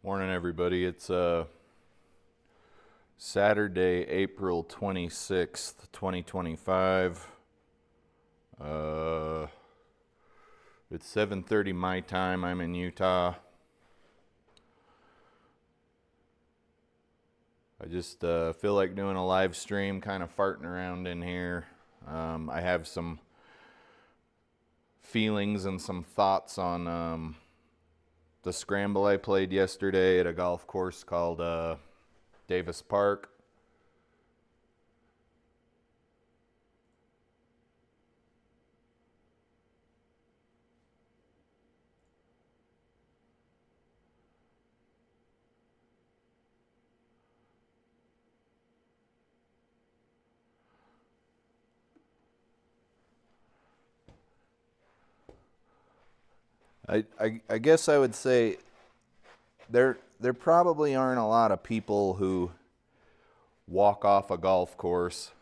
Morning, everybody. It's Saturday, April 26th, 2025. It's 7:30 my time. I'm in Utah. I just feel like doing a live stream, kind of farting around in here. I have some feelings and some thoughts on the scramble I played yesterday at a golf course called Davis Park. I guess I would say there probably aren't a lot of people who walk off a golf course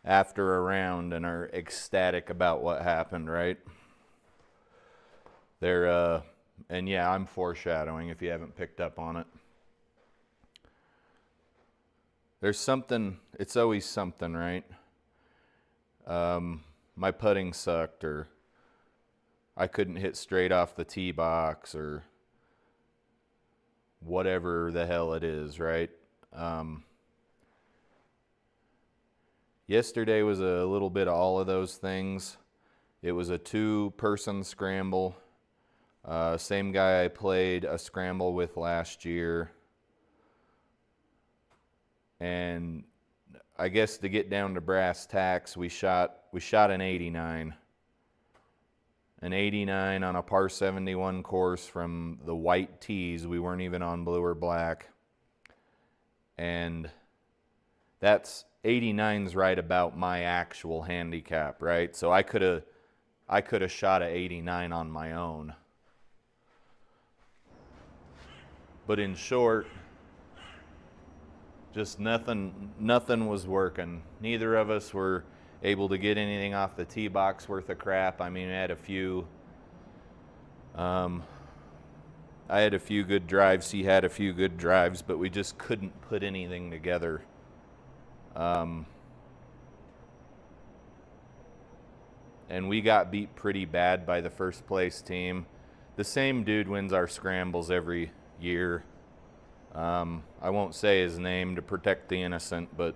after a round and are ecstatic about what happened, right? And yeah, I'm foreshadowing if you haven't picked up on it. There's something, it's always something, right? My putting sucked, or I couldn't hit straight off the tee box, or whatever the hell it is, right? Yesterday was a little bit of all of those things. It was a two-person scramble. Same guy I played a scramble with last year. And I guess to get down to brass tacks, we shot an 89. An 89 on a par 71 course from the white tees. We weren't even on blue or black. And that's 89's right about my actual handicap, right? So I could have shot an 89 on my own. But in short, just nothing was working. Neither of us were able to get anything off the tee box worth of crap. I mean, I had a few good drives. He had a few good drives, but we just couldn't put anything together. And we got beat pretty bad by the first place team. The same dude wins our scrambles every year. I won't say his name to protect the innocent, but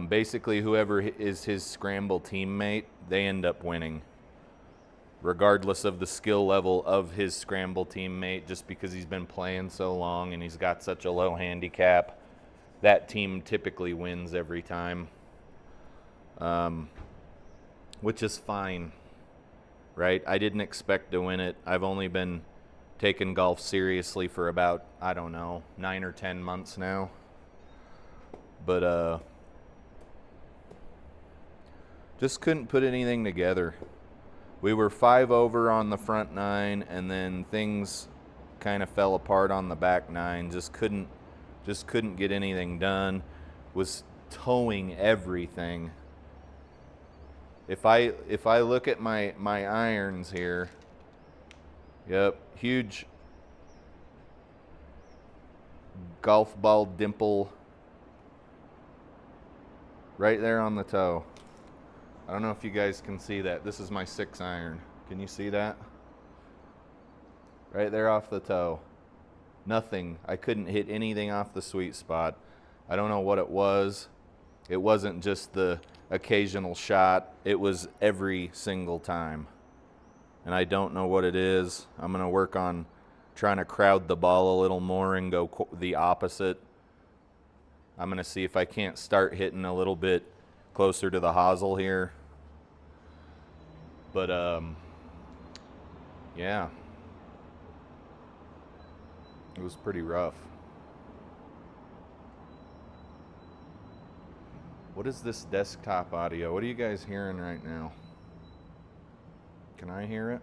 basically whoever is his scramble teammate, they end up winning, regardless of the skill level of his scramble teammate. Just because he's been playing so long and he's got such a low handicap, that team typically wins every time, which is fine, right? I didn't expect to win it. I've only been taking golf seriously for about, 9 or 10 months now. But just couldn't put anything together. We were 5 over on the front 9, and then things kind of fell apart on the back 9. Just couldn't get anything done. Was towing everything. If I look at my irons here, yep, huge golf ball dimple right there on the toe. I don't know if you guys can see that. This is my 6 iron. Can you see that? Right there off the toe. Nothing. I couldn't hit anything off the sweet spot. I don't know what it was. It wasn't just the occasional shot. It was every single time. And I don't know what it is. I'm going to work on trying to crowd the ball a little more and go the opposite. I'm going to see if I can't start hitting a little bit closer to the hosel here. But, yeah. It was pretty rough. What is this desktop audio? What are you guys hearing right now? Can I hear it?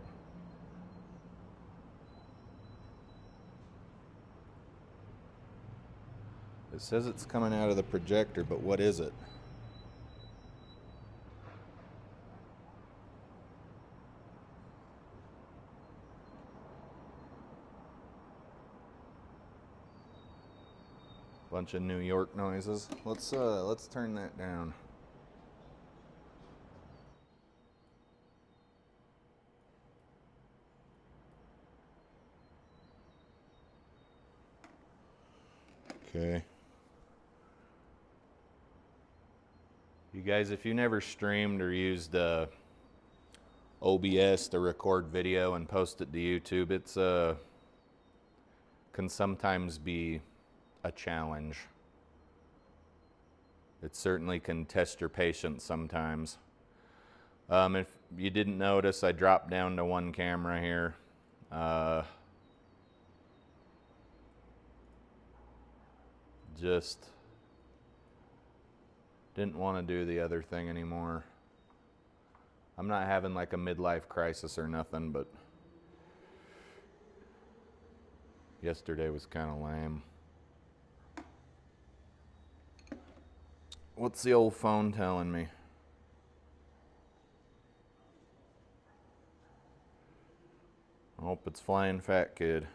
It says it's coming out of the projector, but what is it? Bunch of New York noises. Let's turn that down. Okay. You guys, if you never streamed or used OBS to record video and post it to YouTube, it's can sometimes be a challenge. It certainly can test your patience sometimes. If you didn't notice, I dropped down to one camera here. Just didn't want to do the other thing anymore. I'm not having like a midlife crisis or nothing, but yesterday was kind of lame. What's the old phone telling me? I hope it's Flying Fat Kid.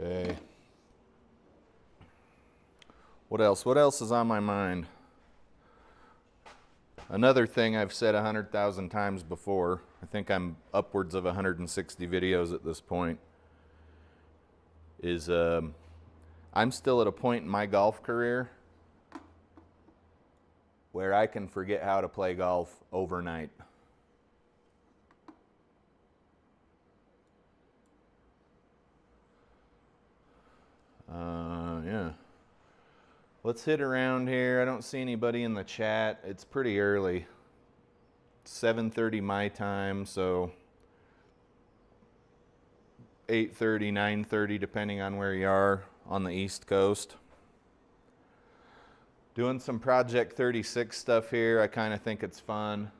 Okay. What else? What else is on my mind? Another thing I've said 100,000 times before, I think I'm upwards of 160 videos at this point, is I'm still at a point in my golf career where I can forget how to play golf overnight. Yeah. Let's hit around here. I don't see anybody in the chat. It's pretty early. 7:30 my time, so 8:30, 9:30, depending on where you are on the East Coast. Doing some Project 36 stuff here. I kind of think it's fun.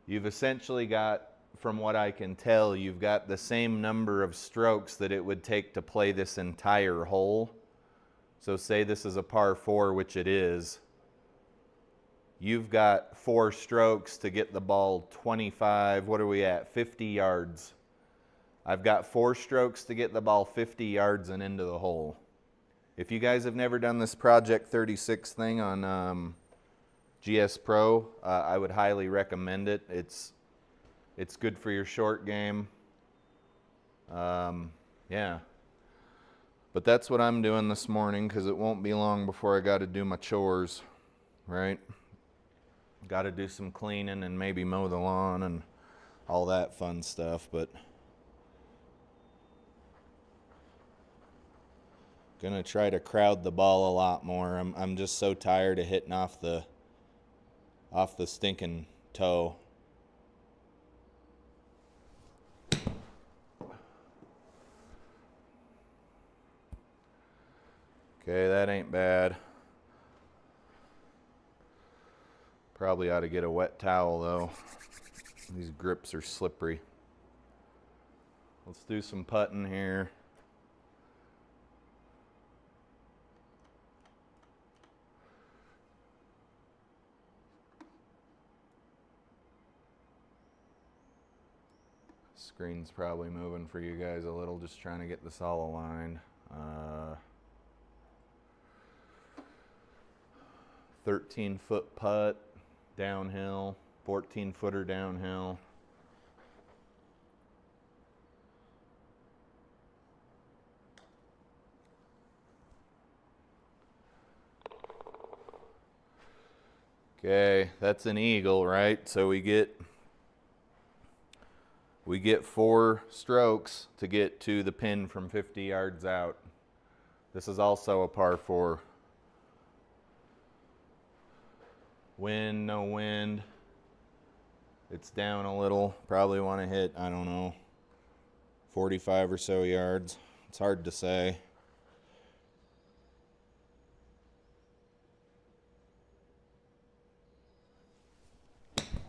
You've essentially got, from what I can tell, you've got the same number of strokes that it would take to play this entire hole. So say this is a par 4, which it is. You've got 4 strokes to get the ball 25, what are we at, 50 yards. I've got 4 strokes to get the ball 50 yards and into the hole. If you guys have never done this Project 36 thing on GS Pro, I would highly recommend it. It's good for your short game. Yeah. But that's what I'm doing this morning, because it won't be long before I got to do my chores, right? Got to do some cleaning and maybe mow the lawn and all that fun stuff, but gonna try to crowd the ball a lot more. I'm just so tired of hitting off the stinking toe. Okay, that ain't bad. Probably ought to get a wet towel though. These grips are slippery. Let's do some putting here. Screen's probably moving for you guys a little, just trying to get this all aligned. 13-foot putt, downhill, 14-footer downhill. Okay, that's an eagle, right? So we get 4 strokes to get to the pin from 50 yards out. This is also a par 4. Wind, no wind. It's down a little. Probably want to hit, I don't know, 45 or so yards. It's hard to say.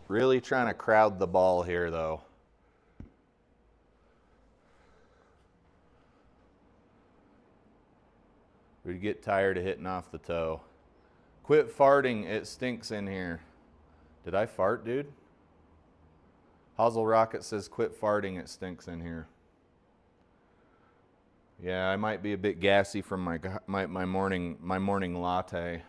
Really trying to crowd the ball here, though. We'd get tired of hitting off the toe. Quit farting, it stinks in here. Did I fart, dude? Hazel Rocket says, quit farting, it stinks in here. Yeah, I might be a bit gassy from my morning latte.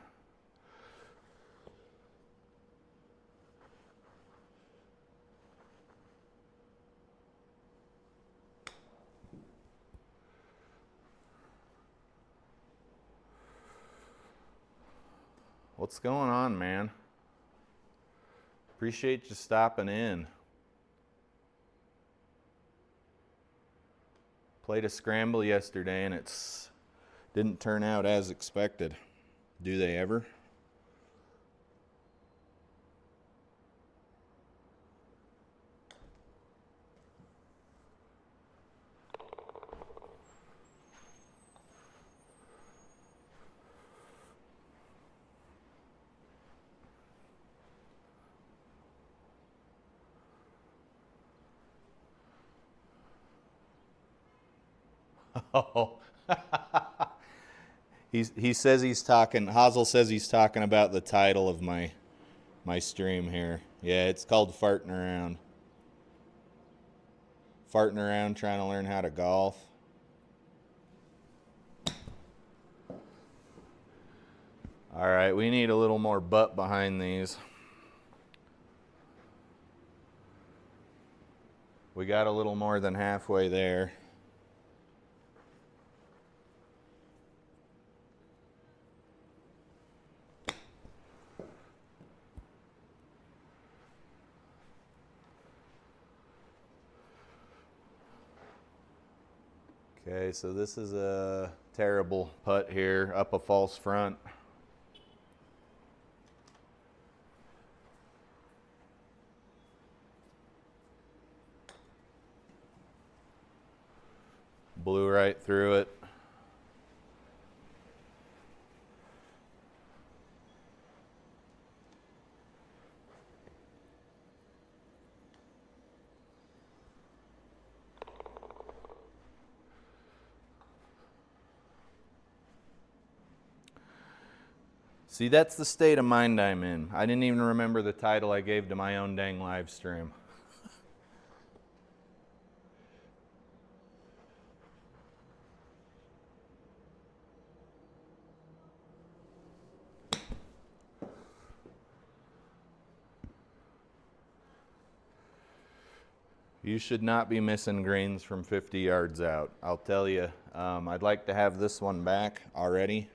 What's going on, man? Appreciate you stopping in. Played a scramble yesterday and it's didn't turn out as expected. Do they ever? Oh, he says he's talking. Hazel says he's talking about the title of my stream here. Yeah, it's called Farting Around. Farting around, trying to learn how to golf. All right, we need a little more butt behind these. We got a little more than halfway there. Okay, so this is a terrible putt here, up a false front. Blew right through it. See, that's the state of mind I'm in. I didn't even remember the title I gave to my own dang live stream. You should not be missing greens from 50 yards out. I'll tell you, I'd like to have this one back already.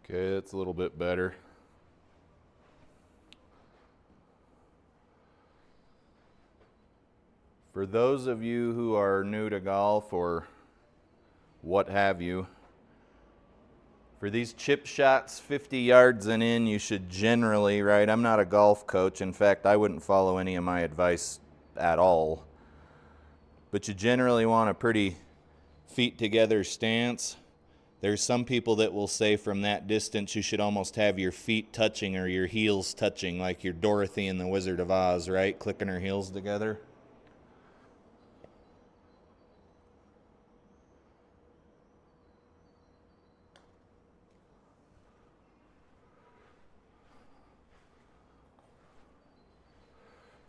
Okay, that's a little bit better. For those of you who are new to golf or what have you, for these chip shots 50 yards and in, you should generally, right? I'm not a golf coach. In fact, I wouldn't follow any of my advice at all. But you generally want a pretty feet together stance. There's some people that will say from that distance you should almost have your feet touching or your heels touching, like your Dorothy in the Wizard of Oz, right? Clicking her heels together.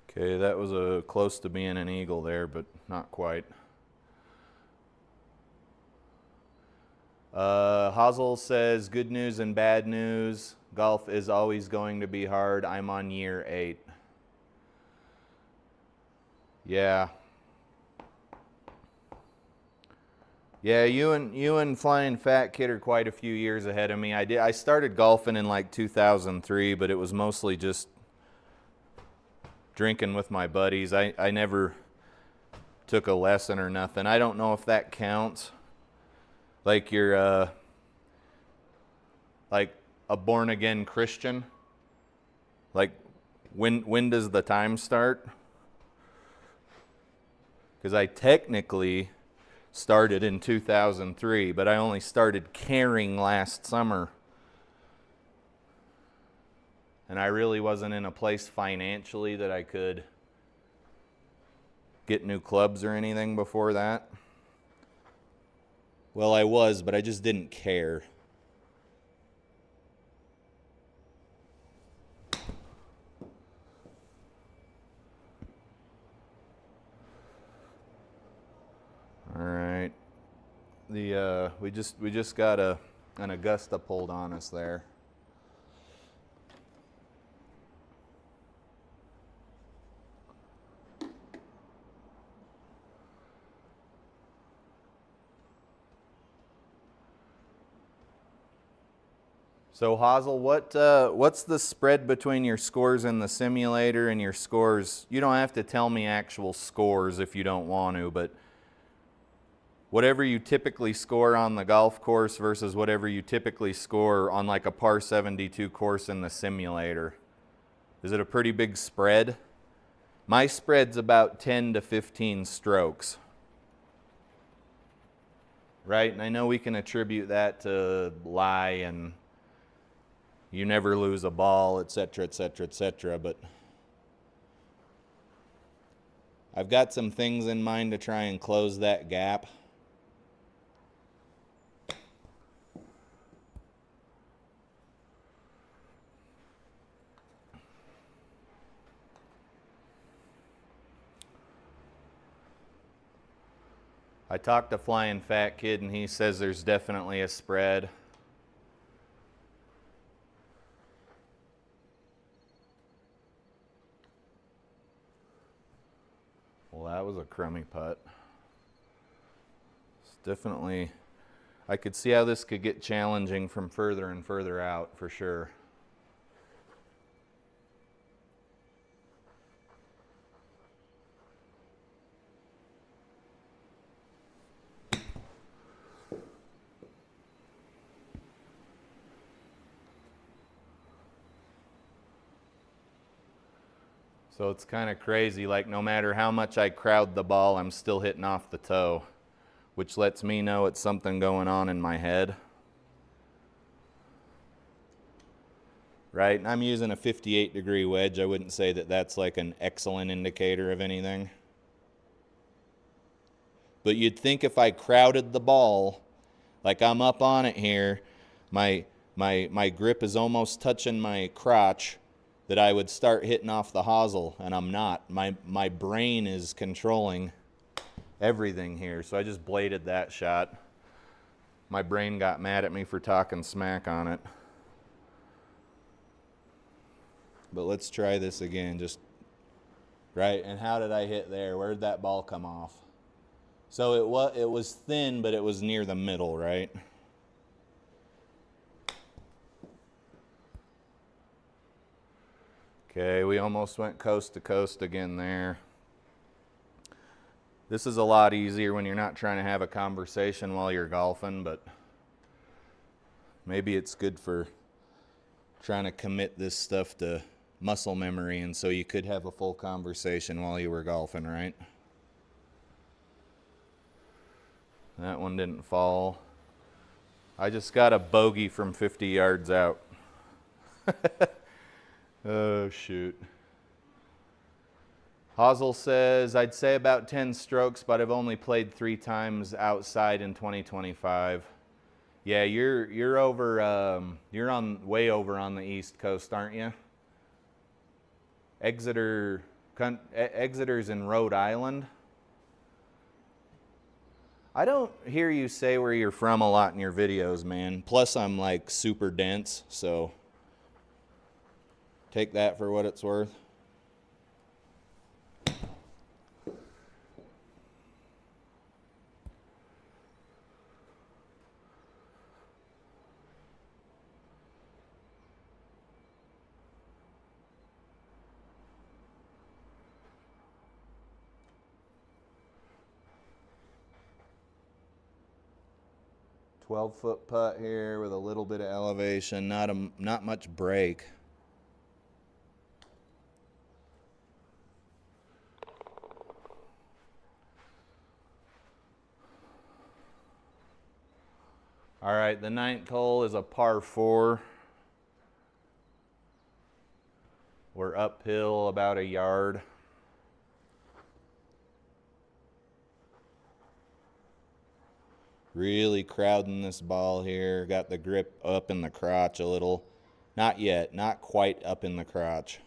Okay, that was close to being an eagle there, but not quite. Hazel says, good news and bad news. Golf is always going to be hard. I'm on year 8. Yeah. Yeah, you and Flying Fat Kid are quite a few years ahead of me. I started golfing in like 2003, but it was mostly just drinking with my buddies. I never took a lesson or nothing. I don't know if that counts. Like you're like a born again Christian. Like when does the time start? Because I technically started in 2003, but I only started caring last summer. And I really wasn't in a place financially that I could get new clubs or anything before that. Well, I was, but I just didn't care. All right. We just got an Augusta pulled on us there. So Hazel, what's the spread between your scores in the simulator and your scores? You don't have to tell me actual scores if you don't want to, but whatever you typically score on the golf course versus whatever you typically score on like a par 72 course in the simulator. Is it a pretty big spread? My spread's about 10 to 15 strokes. Right? And I know we can attribute that to lie and you never lose a ball, etc., etc., etc., but I've got some things in mind to try and close that gap. I talked to Flying Fat Kid and he says there's definitely a spread. Well, that was a crummy putt. It's definitely, I could see how this could get challenging from further and further out for sure. So it's kind of crazy, like no matter how much I crowd the ball, I'm still hitting off the toe, which lets me know it's something going on in my head. Right? And I'm using a 58-degree wedge. I wouldn't say that that's like an excellent indicator of anything. But you'd think if I crowded the ball, like I'm up on it here, my grip is almost touching my crotch, that I would start hitting off the hosel, and I'm not. My brain is controlling everything here, so I just bladed that shot. My brain got mad at me for talking smack on it. But let's try this again, just right. And how did I hit there? Where did that ball come off? So it was thin, but it was near the middle, right? Okay, we almost went coast to coast again there. This is a lot easier when you're not trying to have a conversation while you're golfing, but maybe it's good for trying to commit this stuff to muscle memory, and so you could have a full conversation while you were golfing, right? That one didn't fall. I just got a bogey from 50 yards out. Oh, shoot. Hazel says, I'd say about 10 strokes, but I've only played 3 times outside in 2025. Yeah, you're over, you're way over on the East Coast, aren't you? Exeter's in Rhode Island. I don't hear you say where you're from a lot in your videos, man. Plus, I'm like super dense, so take that for what it's worth. 12-foot putt here with a little bit of elevation, not much break. All right, the 9th hole is a par 4. We're uphill about a yard. Really crowding this ball here. Got the grip up in the crotch a little. Not yet, not quite up in the crotch.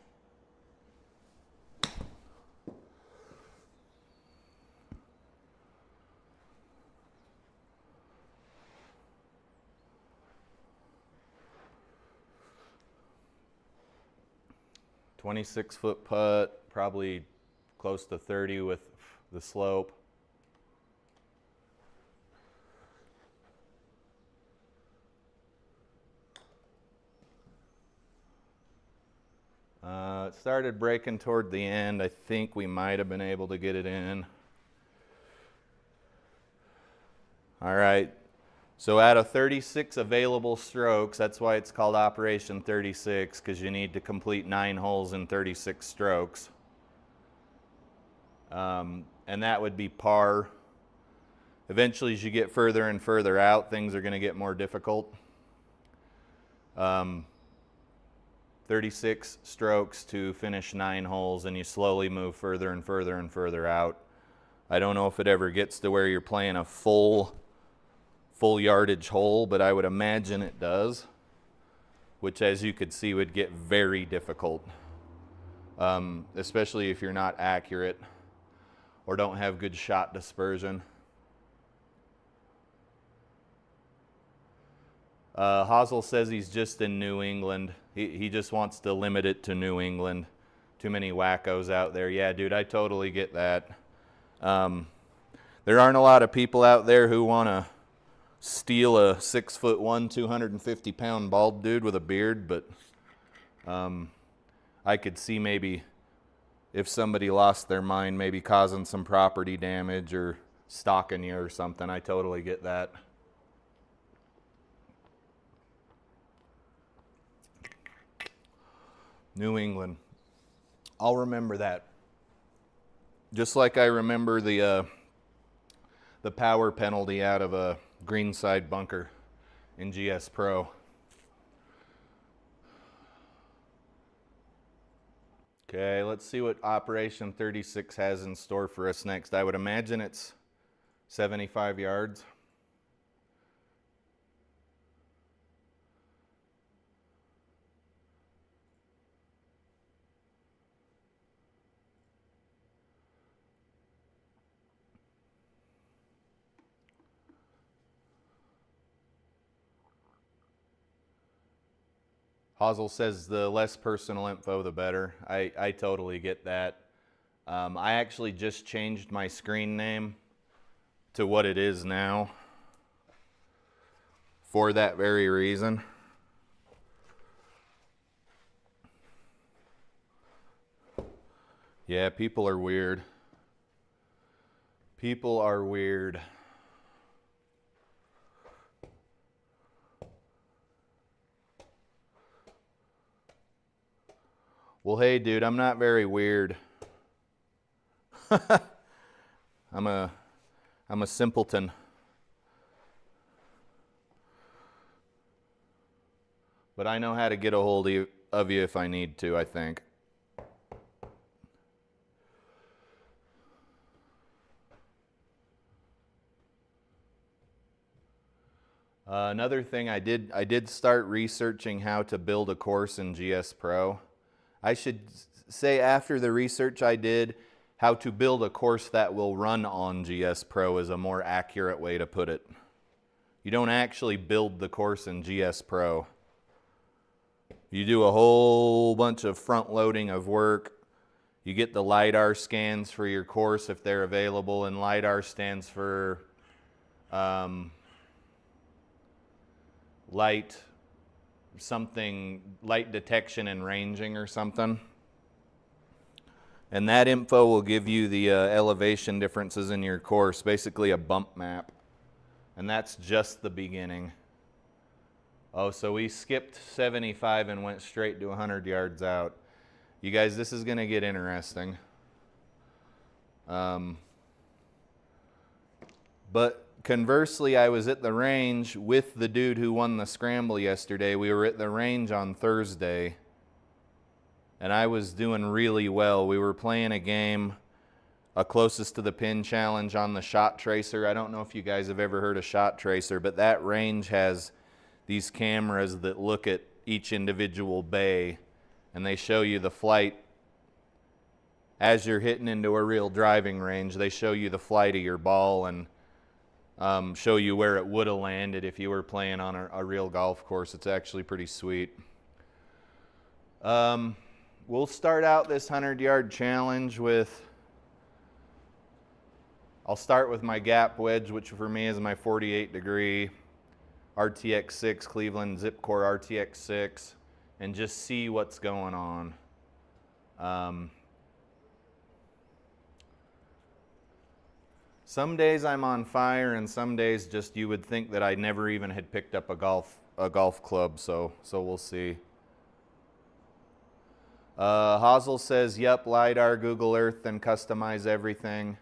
"26-foot putt, probably close to 30 with the slope. It started breaking toward the end. I think we might have been able to get it in. All right, so out of 36 available strokes, that's why it's called Operation 36, because you need to complete 9 holes in 36 strokes. And that would be par. Eventually, as you get further and further out, things are going to get more difficult. 36 strokes to finish 9 holes, and you slowly move further and further and further out. I don't know if it ever gets to where you're playing a full yardage hole, but I would imagine it does, which, as you could see, would get very difficult, especially if you're not accurate or don't have good shot dispersion. Hazel says he's just in New England. He just wants to limit it to New England. Too many wackos out there. Yeah, dude, I totally get that. There aren't a lot of people out there who want to steal a 6'1", 250-pound bald dude with a beard, but I could see maybe if somebody lost their mind, maybe causing some property damage or stalking you or something. I totally get that. New England. I'll remember that. Just like I remember the power penalty out of a greenside bunker in GS Pro. Okay, let's see what Operation 36 has in store for us next. I would imagine it's 75 yards. Hazel says the less personal info, the better. I totally get that. I actually just changed my screen name to what it is now for that very reason. Yeah, people are weird. People are weird. Well, hey, dude, I'm not very weird. I'm a simpleton. But I know how to get a hold of you if I need to, I think. Another thing, I did start researching how to build a course in GS Pro. I should say, after the research I did, how to build a course that will run on GS Pro is a more accurate way to put it. You don't actually build the course in GS Pro. You do a whole bunch of front loading of work. You get the LiDAR scans for your course if they're available, and LiDAR stands for light detection and ranging or something. And that info will give you the elevation differences in your course, basically a bump map. And that's just the beginning. Oh, so we skipped 75 and went straight to 100 yards out. You guys, this is going to get interesting. But conversely, I was at the range with the dude who won the scramble yesterday. We were at the range on Thursday, and I was doing really well. We were playing a game, a closest to the pin challenge on the shot tracer. I don't know if you guys have ever heard of shot tracer, but that range has these cameras that look at each individual bay, and they show you the flight. As you're hitting into a real driving range, they show you the flight of your ball and show you where it would have landed if you were playing on a real golf course. It's actually pretty sweet. We'll start out this 100-yard challenge with, I'll start with my gap wedge, which for me is my 48-degree RTX 6, Cleveland Zipcore RTX 6, and just see what's going on. Some days I'm on fire, and some days just you would think that I never even had picked up a golf club, so we'll see. Hazel says, yep, LiDAR, Google Earth, and customize everything.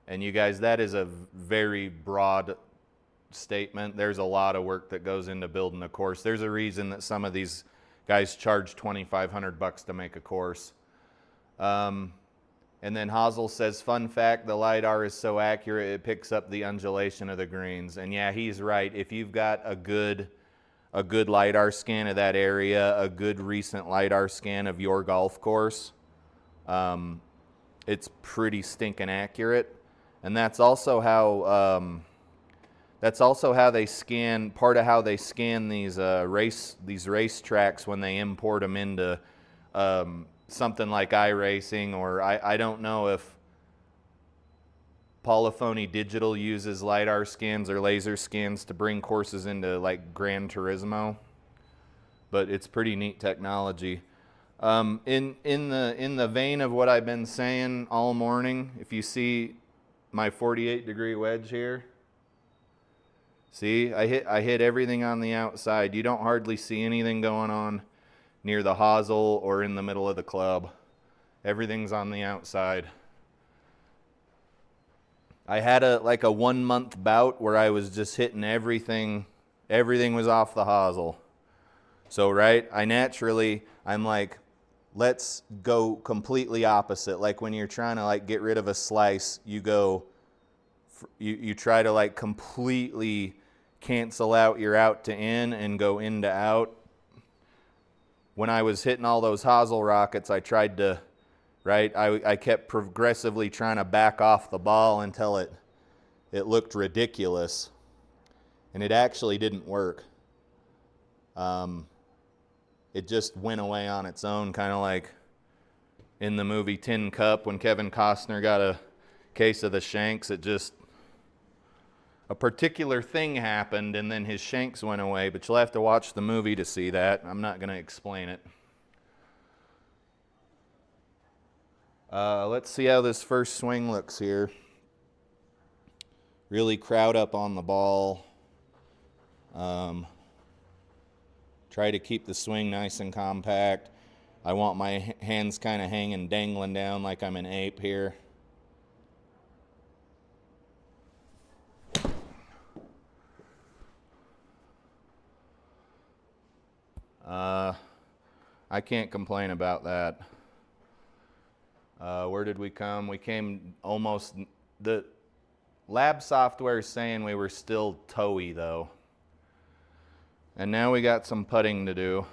And you guys, that is a very broad statement. There's a lot of work that goes into building a course. There's a reason that some of these guys charge $2,500 to make a course. And then Hazel says, fun fact, the LiDAR is so accurate it picks up the undulation of the greens. And yeah, he's right. If you've got a good LiDAR scan of that area, a good recent LiDAR scan of your golf course, it's pretty stinking accurate. And that's also how they scan, part of how they scan these race tracks when they import them into something like iRacing, or I don't know if Polyphony Digital uses LiDAR scans or laser scans to bring courses into like Gran Turismo, but it's pretty neat technology. In the vein of what I've been saying all morning, if you see my 48-degree wedge here, see, I hit everything on the outside. You don't hardly see anything going on near the hosel or in the middle of the club. Everything's on the outside. I had a 1 month bout where I was just hitting everything. Everything was off the hosel. So right, I'm like, let's go completely opposite. Like when you're trying to like get rid of a slice, you try to like completely cancel out your out to in and go in to out. When I was hitting all those hosel rockets, I tried to, right, I kept progressively trying to back off the ball until it looked ridiculous. And it actually didn't work. It just went away on its own, kind of like in the movie Tin Cup when Kevin Costner got a case of the shanks. A particular thing happened and then his shanks went away, but you'll have to watch the movie to see that. I'm not going to explain it. Let's see how this first swing looks here. Really crowd up on the ball. Try to keep the swing nice and compact. I want my hands kind of hanging, dangling down like I'm an ape here. I can't complain about that. Where did we come? We came almost, the lab software is saying we were still toey though. And now we got some putting to do.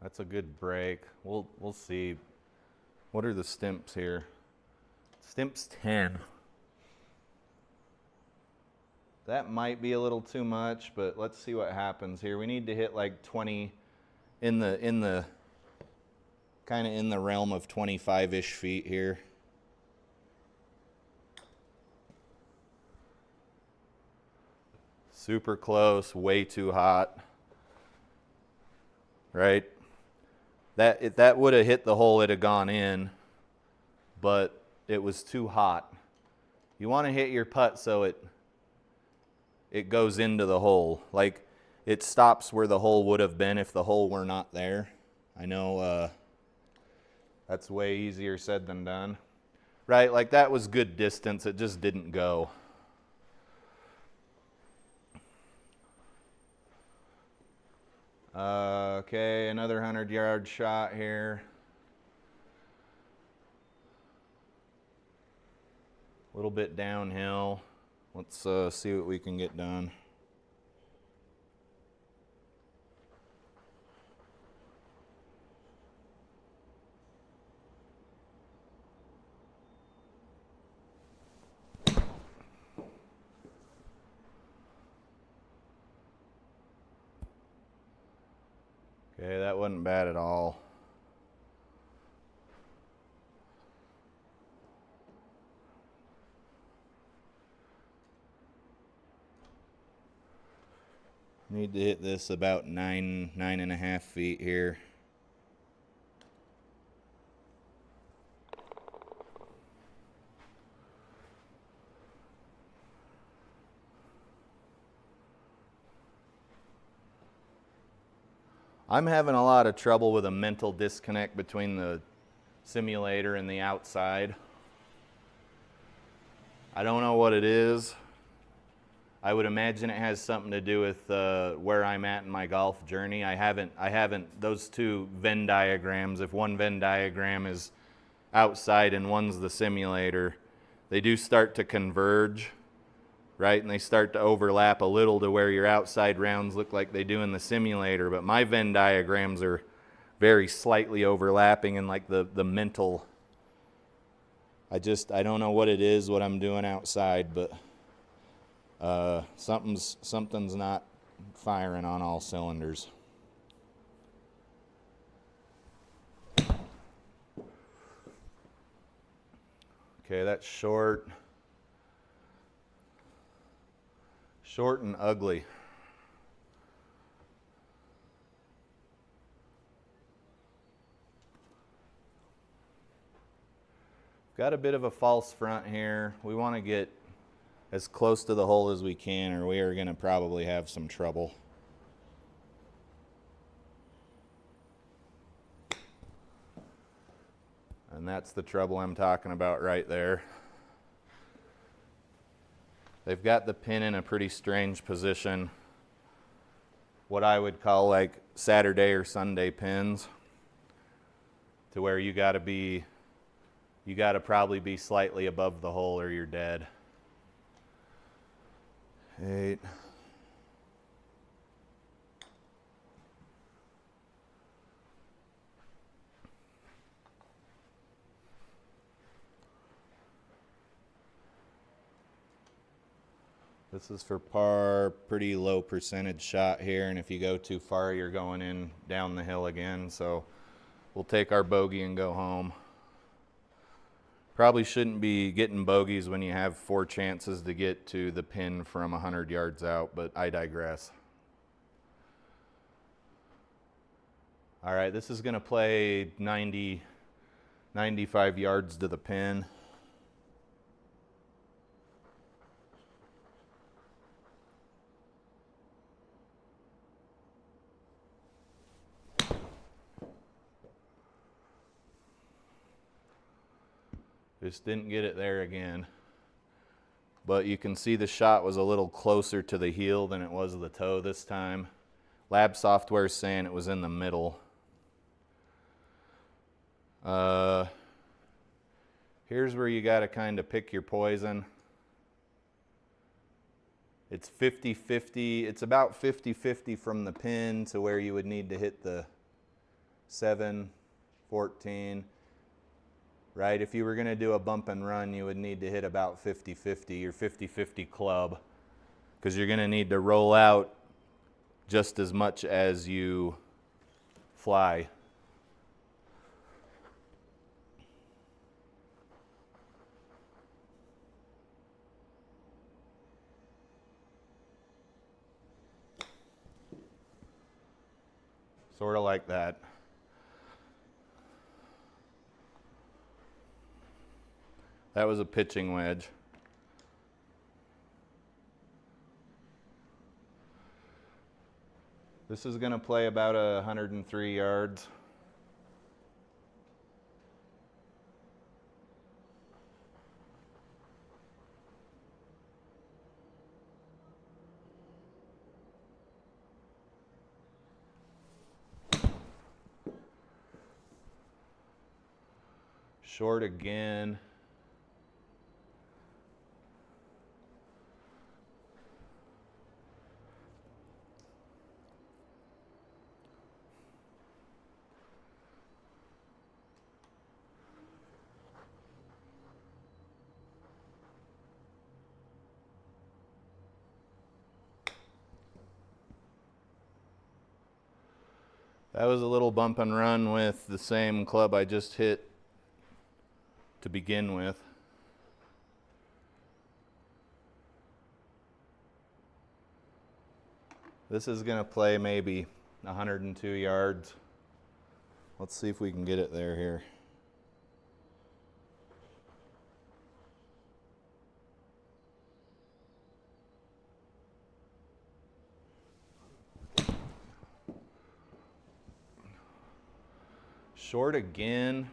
That's a good break. We'll see. What are the stimps here? Stimps 10. That might be a little too much, but let's see what happens here. We need to hit like 20 in the kind of in the realm of 25-ish feet here. Super close, way too hot. Right? That would have hit the hole, it'd have gone in, but it was too hot. You want to hit your putt so it goes into the hole. Like, it stops where the hole would have been if the hole were not there. I know that's way easier said than done. Right, like that was good distance. It just didn't go. Okay, another 100-yard shot here. A little bit downhill. Let's see what we can get done. Okay, that wasn't bad at all. Need to hit this about 9.5 feet here. I'm having a lot of trouble with a mental disconnect between the simulator and the outside. I don't know what it is. I would imagine it has something to do with where I'm at in my golf journey. I haven't, those two Venn diagrams, if one Venn diagram is outside and one's the simulator, they do start to converge, right? And they start to overlap a little to where your outside rounds look like they do in the simulator. But my Venn diagrams are very slightly overlapping, and like the mental, I don't know what it is, what I'm doing outside, but something's not firing on all cylinders. Okay, that's short. Short and ugly. Got a bit of a false front here. We want to get as close to the hole as we can, or we are going to probably have some trouble. And that's the trouble I'm talking about right there. They've got the pin in a pretty strange position. What I would call like Saturday or Sunday pins, to where you got to probably be slightly above the hole or you're dead. 8. This is for par, pretty low percentage shot here, and if you go too far, you're going in down the hill again, so we'll take our bogey and go home. Probably shouldn't be getting bogeys when you have 4 chances to get to the pin from 100 yards out, but I digress. All right, this is going to play 95 yards to the pin. Just didn't get it there again. But you can see the shot was a little closer to the heel than it was the toe this time. Lab software is saying it was in the middle. Here's where you got to kind of pick your poison. It's 50-50. It's about 50-50 from the pin to where you would need to hit the 7, 14. Right? If you were going to do a bump and run, you would need to hit about 50-50, your 50-50 club, because you're going to need to roll out just as much as you fly. Sort of like that. That was a pitching wedge. This is going to play about 103 yards. Short again. That was a little bump and run with the same club I just hit to begin with. This is going to play maybe 102 yards. Let's see if we can get it there here. Short again.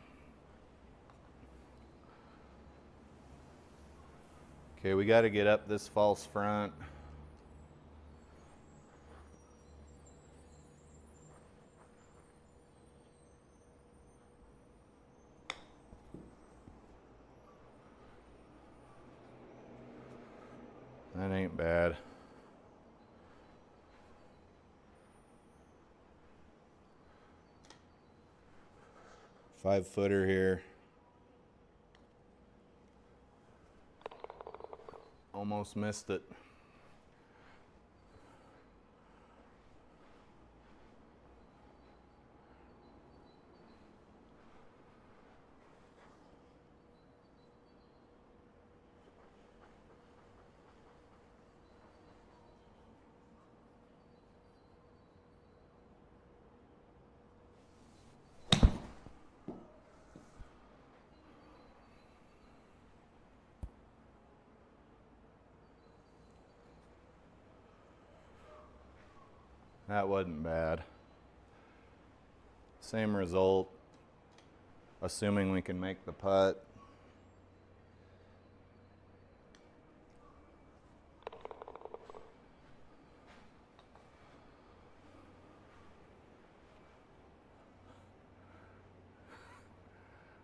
Okay, we got to get up this false front. That ain't bad. Five-footer here. Almost missed it. That wasn't bad. Same result, assuming we can make the putt.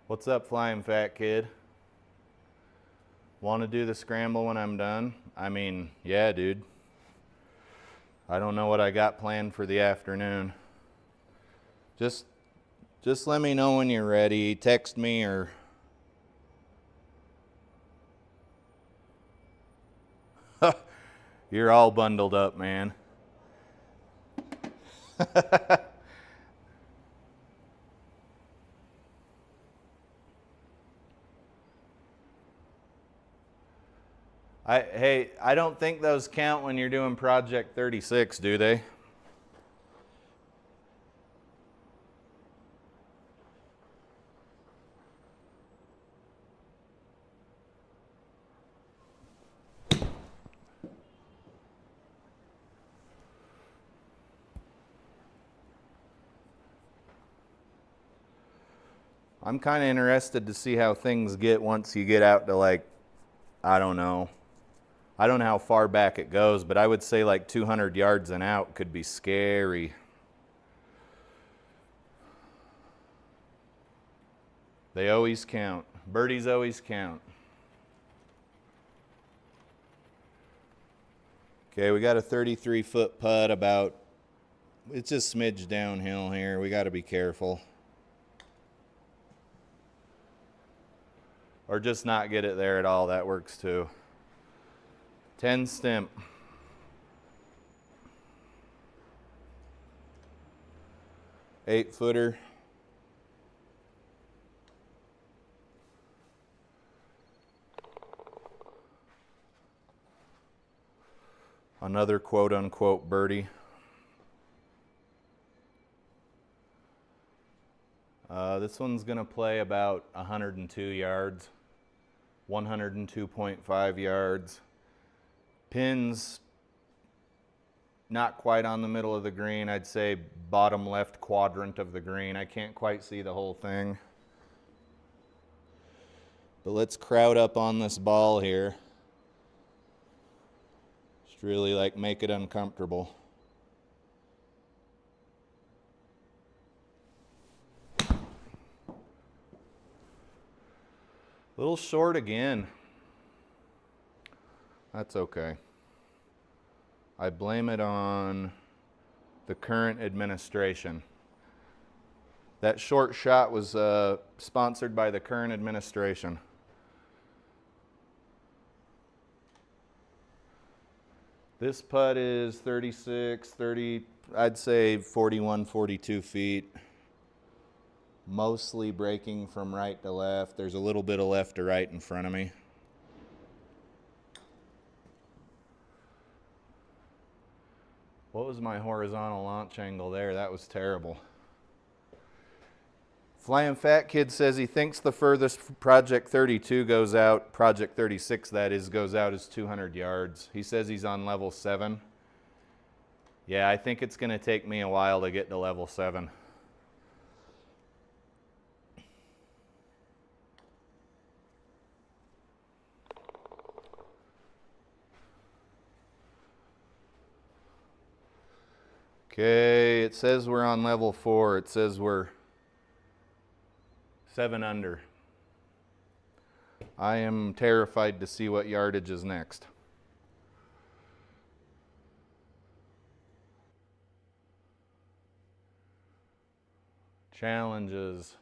What's up, flying fat kid? Want to do the scramble when I'm done? I mean, yeah, dude. I don't know what I got planned for the afternoon. Just let me know when you're ready. Text me or... You're all bundled up, man. Hey, I don't think those count when you're doing Project 36, do they? I'm kind of interested to see how things get once you get out to, like, I don't know how far back it goes, but I would say like 200 yards and out could be scary. They always count. Birdies always count. Okay, we got a 33-foot putt about, it's just smidge downhill here. We got to be careful. Or just not get it there at all. That works too. 10 stimp. Eight-footer. Another quote-unquote birdie. This one's going to play about 102 yards. 102.5 yards. Pins not quite on the middle of the green. I'd say bottom left quadrant of the green. I can't quite see the whole thing. But let's crowd up on this ball here. Just really like make it uncomfortable. A little short again. That's okay. I blame it on the current administration. That short shot was sponsored by the current administration. This putt is 36, 30, I'd say 41, 42 feet. Mostly breaking from right to left. There's a little bit of left to right in front of me. What was my horizontal launch angle there? That was terrible. Flying Fat Kid says he thinks the furthest Project 32 goes out, Project 36 that is, goes out is 200 yards. He says he's on level 7. Yeah, I think it's going to take me a while to get to level 7. Okay, it says we're on level 4. It says we're 7 under. I am terrified to see what yardage is next. Challenges.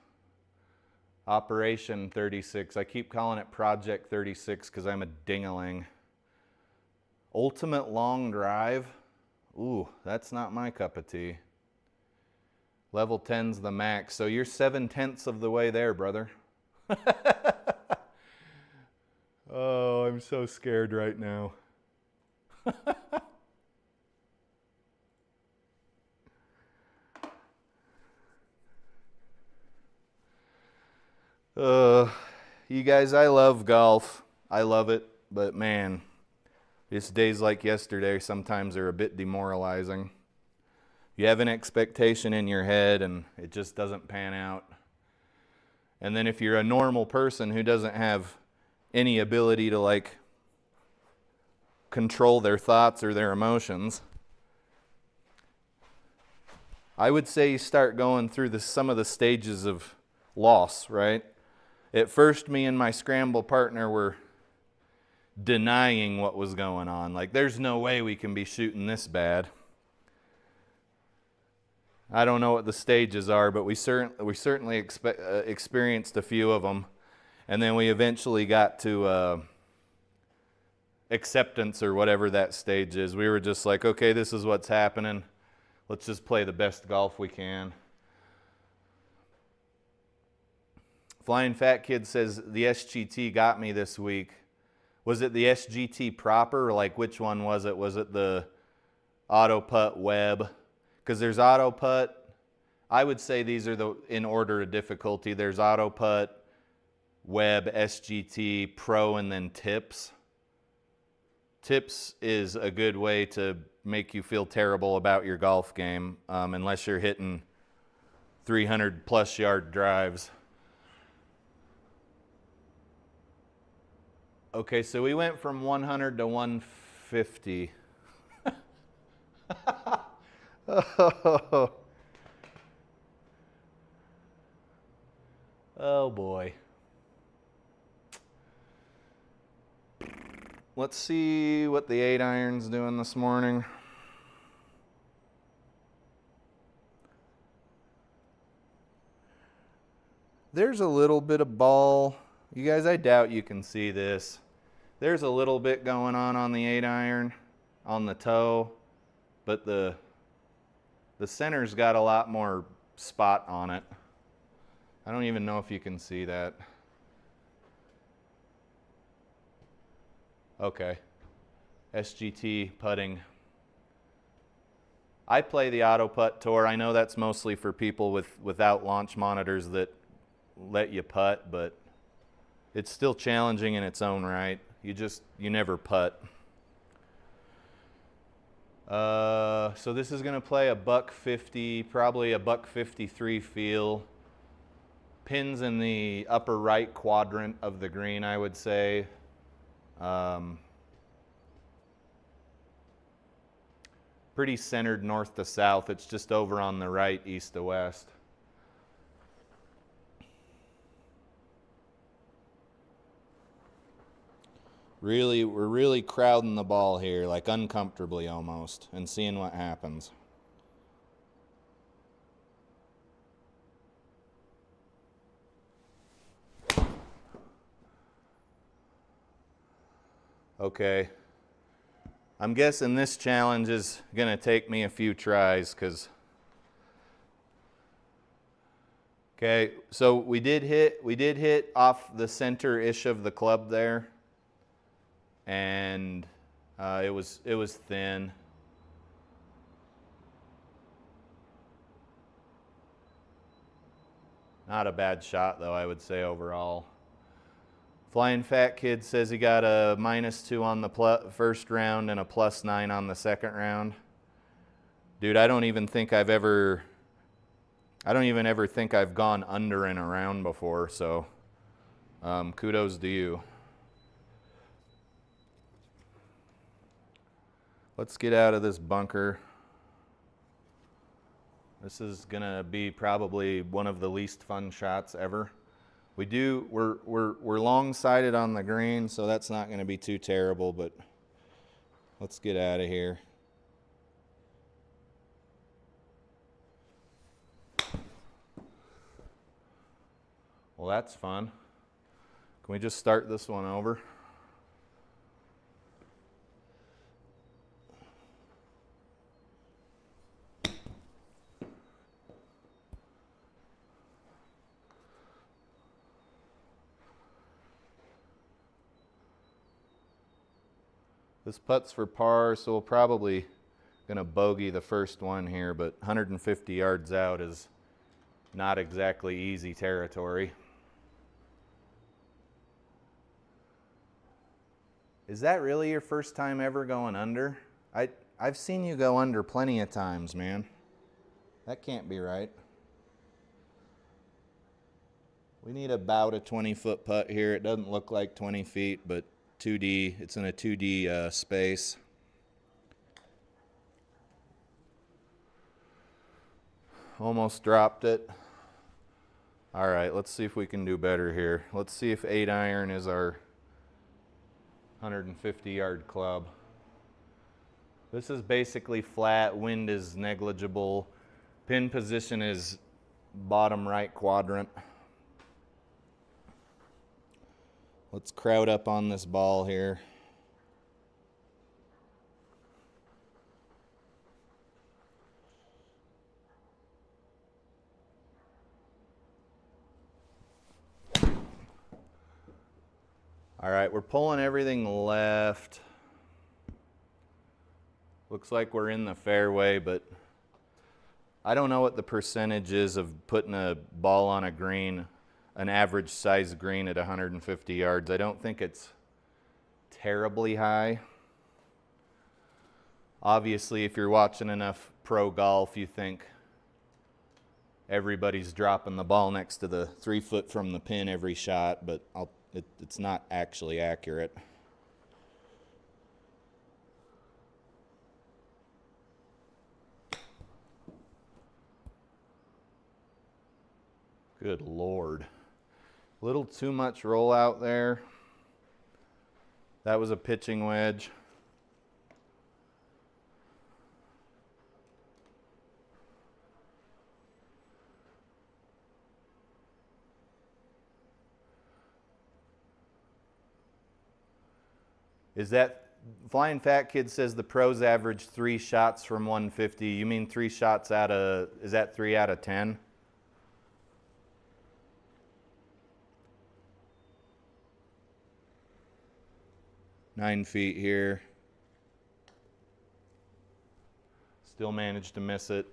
Operation 36. I keep calling it Project 36 because I'm a ding-a-ling. Ultimate long drive. Ooh, that's not my cup of tea. Level 10's the max, so you're 7/10 of the way there, brother. Oh, I'm so scared right now. You guys, I love golf. I love it, but man, just days like yesterday sometimes are a bit demoralizing. You have an expectation in your head and it just doesn't pan out. And then if you're a normal person who doesn't have any ability to like control their thoughts or their emotions, I would say you start going through some of the stages of loss, right? At first, me and my scramble partner were denying what was going on. Like, there's no way we can be shooting this bad. I don't know what the stages are, but we certainly experienced a few of them. And then we eventually got to acceptance or whatever that stage is. We were just like, okay, this is what's happening. Let's just play the best golf we can. Flying Fat Kid says the SGT got me this week. Was it the SGT proper, or like which one was it? Was it the Auto Putt Web? Because there's Auto Putt. I would say these are in order of difficulty. There's Auto Putt, Web, SGT, Pro, and then Tips. Tips is a good way to make you feel terrible about your golf game, unless you're hitting 300 plus yard drives. Okay, so we went from 100 to 150. Oh boy. Let's see what the 8-iron's doing this morning. There's a little bit of ball. You guys, I doubt you can see this. There's a little bit going on the 8-iron, on the toe, but the center's got a lot more spot on it. I don't even know if you can see that. Okay. SGT putting. I play the Auto Putt Tour. I know that's mostly for people without launch monitors that let you putt, but it's still challenging in its own right. You never putt. So this is going to play a $150, probably a $153 feel. Pins in the upper right quadrant of the green, I would say. Pretty centered north to south. It's just over on the right, east to west. We're really crowding the ball here, like uncomfortably almost, and seeing what happens. Okay. I'm guessing this challenge is going to take me a few tries because... Okay, so we did hit off the center-ish of the club there. And it was thin. Not a bad shot though, I would say overall. Flying Fat Kid says he got a -2 on the first round and a +9 on the second round. Dude, I don't even ever think I've gone under in a round before, so kudos to you. Let's get out of this bunker. This is gonna be probably one of the least fun shots ever. We're long-sided on the green, so that's not gonna be too terrible, but let's get out of here. Well, that's fun. Can we just start this one over? This putt's for par, so we'll probably gonna bogey the first one here, but 150 yards out is not exactly easy territory. Is that really your first time ever going under? I've seen you go under plenty of times, man. That can't be right. We need about a 20-foot putt here. It doesn't look like 20 feet, but 2D, it's in a 2D space. Almost dropped it. All right, let's see if we can do better here. Let's see if 8-iron is our 150-yard club. This is basically flat, wind is negligible. Pin position is bottom right quadrant. Let's crowd up on this ball here. All right, we're pulling everything left. Looks like we're in the fairway, but I don't know what the percentage is of putting a ball on a green, an average size green at 150 yards. I don't think it's terribly high. Obviously, if you're watching enough pro golf, you think everybody's dropping the ball next to the 3 foot from the pin every shot, but it's not actually accurate. Good Lord. A little too much rollout there. That was a pitching wedge. Is that, Flying Fat Kid says the pros average 3 shots from 150. You mean 3 shots out of, is that 3 out of 10? Nine feet here. Still managed to miss it.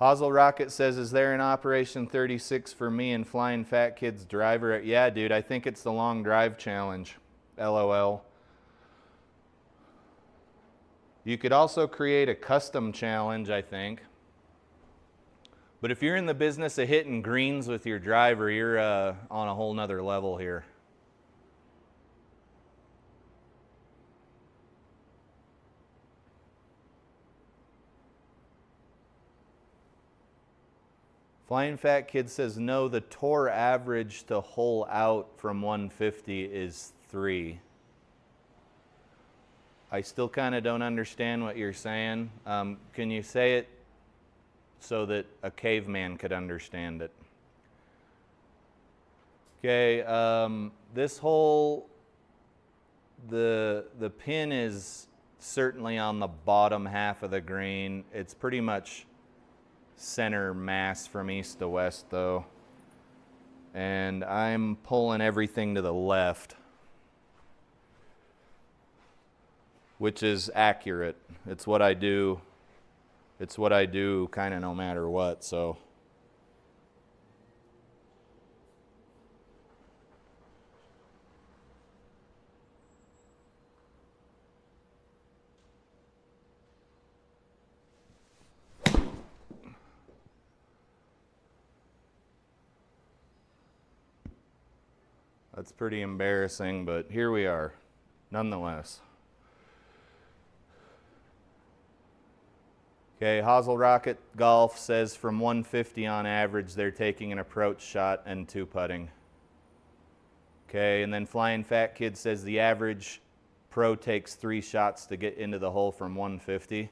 Hazel Rocket says, is there an Operation 36 for me and Flying Fat Kid's driver? Yeah, dude, I think it's the long drive challenge. LOL. You could also create a custom challenge, I think. But if you're in the business of hitting greens with your driver, you're on a whole nother level here. Flying Fat Kid says, no, the tour average to hole out from 150 is 3. I still kind of don't understand what you're saying. Can you say it so that a caveman could understand it? Okay, this hole, the pin is certainly on the bottom half of the green. It's pretty much center mass from east to west though. And I'm pulling everything to the left, which is accurate. It's what I do. It's what I do kind of no matter what, so. That's pretty embarrassing, but here we are, nonetheless. Okay, Hazel Rocket Golf says from 150 on average, they're taking an approach shot and 2-putting. Okay, and then Flying Fat Kid says the average pro takes 3 shots to get into the hole from 150.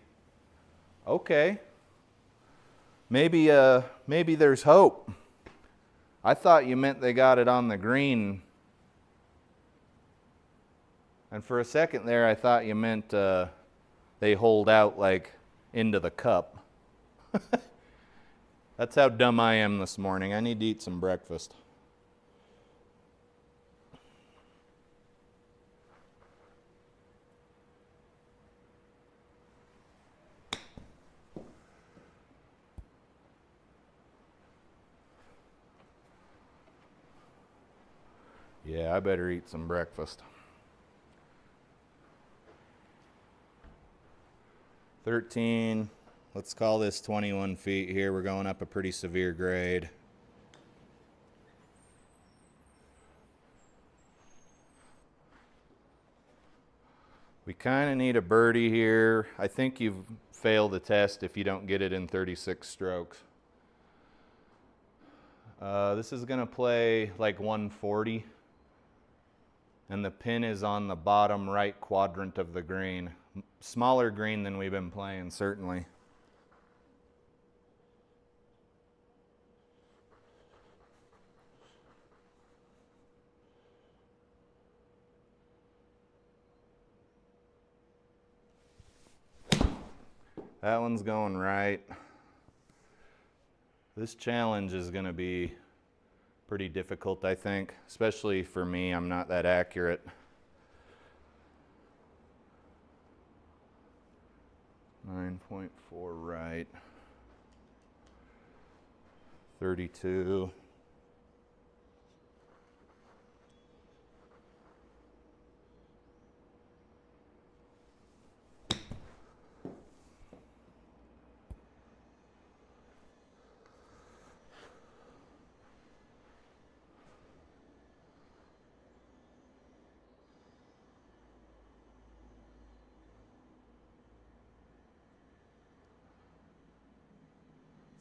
Okay. Maybe there's hope. I thought you meant they got it on the green. And for a second there, I thought you meant they hold out like into the cup. That's how dumb I am this morning. I need to eat some breakfast. Yeah, I better eat some breakfast. 13, let's call this 21 feet here. We're going up a pretty severe grade. We kind of need a birdie here. I think you've failed the test if you don't get it in 36 strokes. This is going to play like 140. And the pin is on the bottom right quadrant of the green. Smaller green than we've been playing, certainly. That one's going right. This challenge is going to be pretty difficult, I think, especially for me. I'm not that accurate. 9.4 right. 32.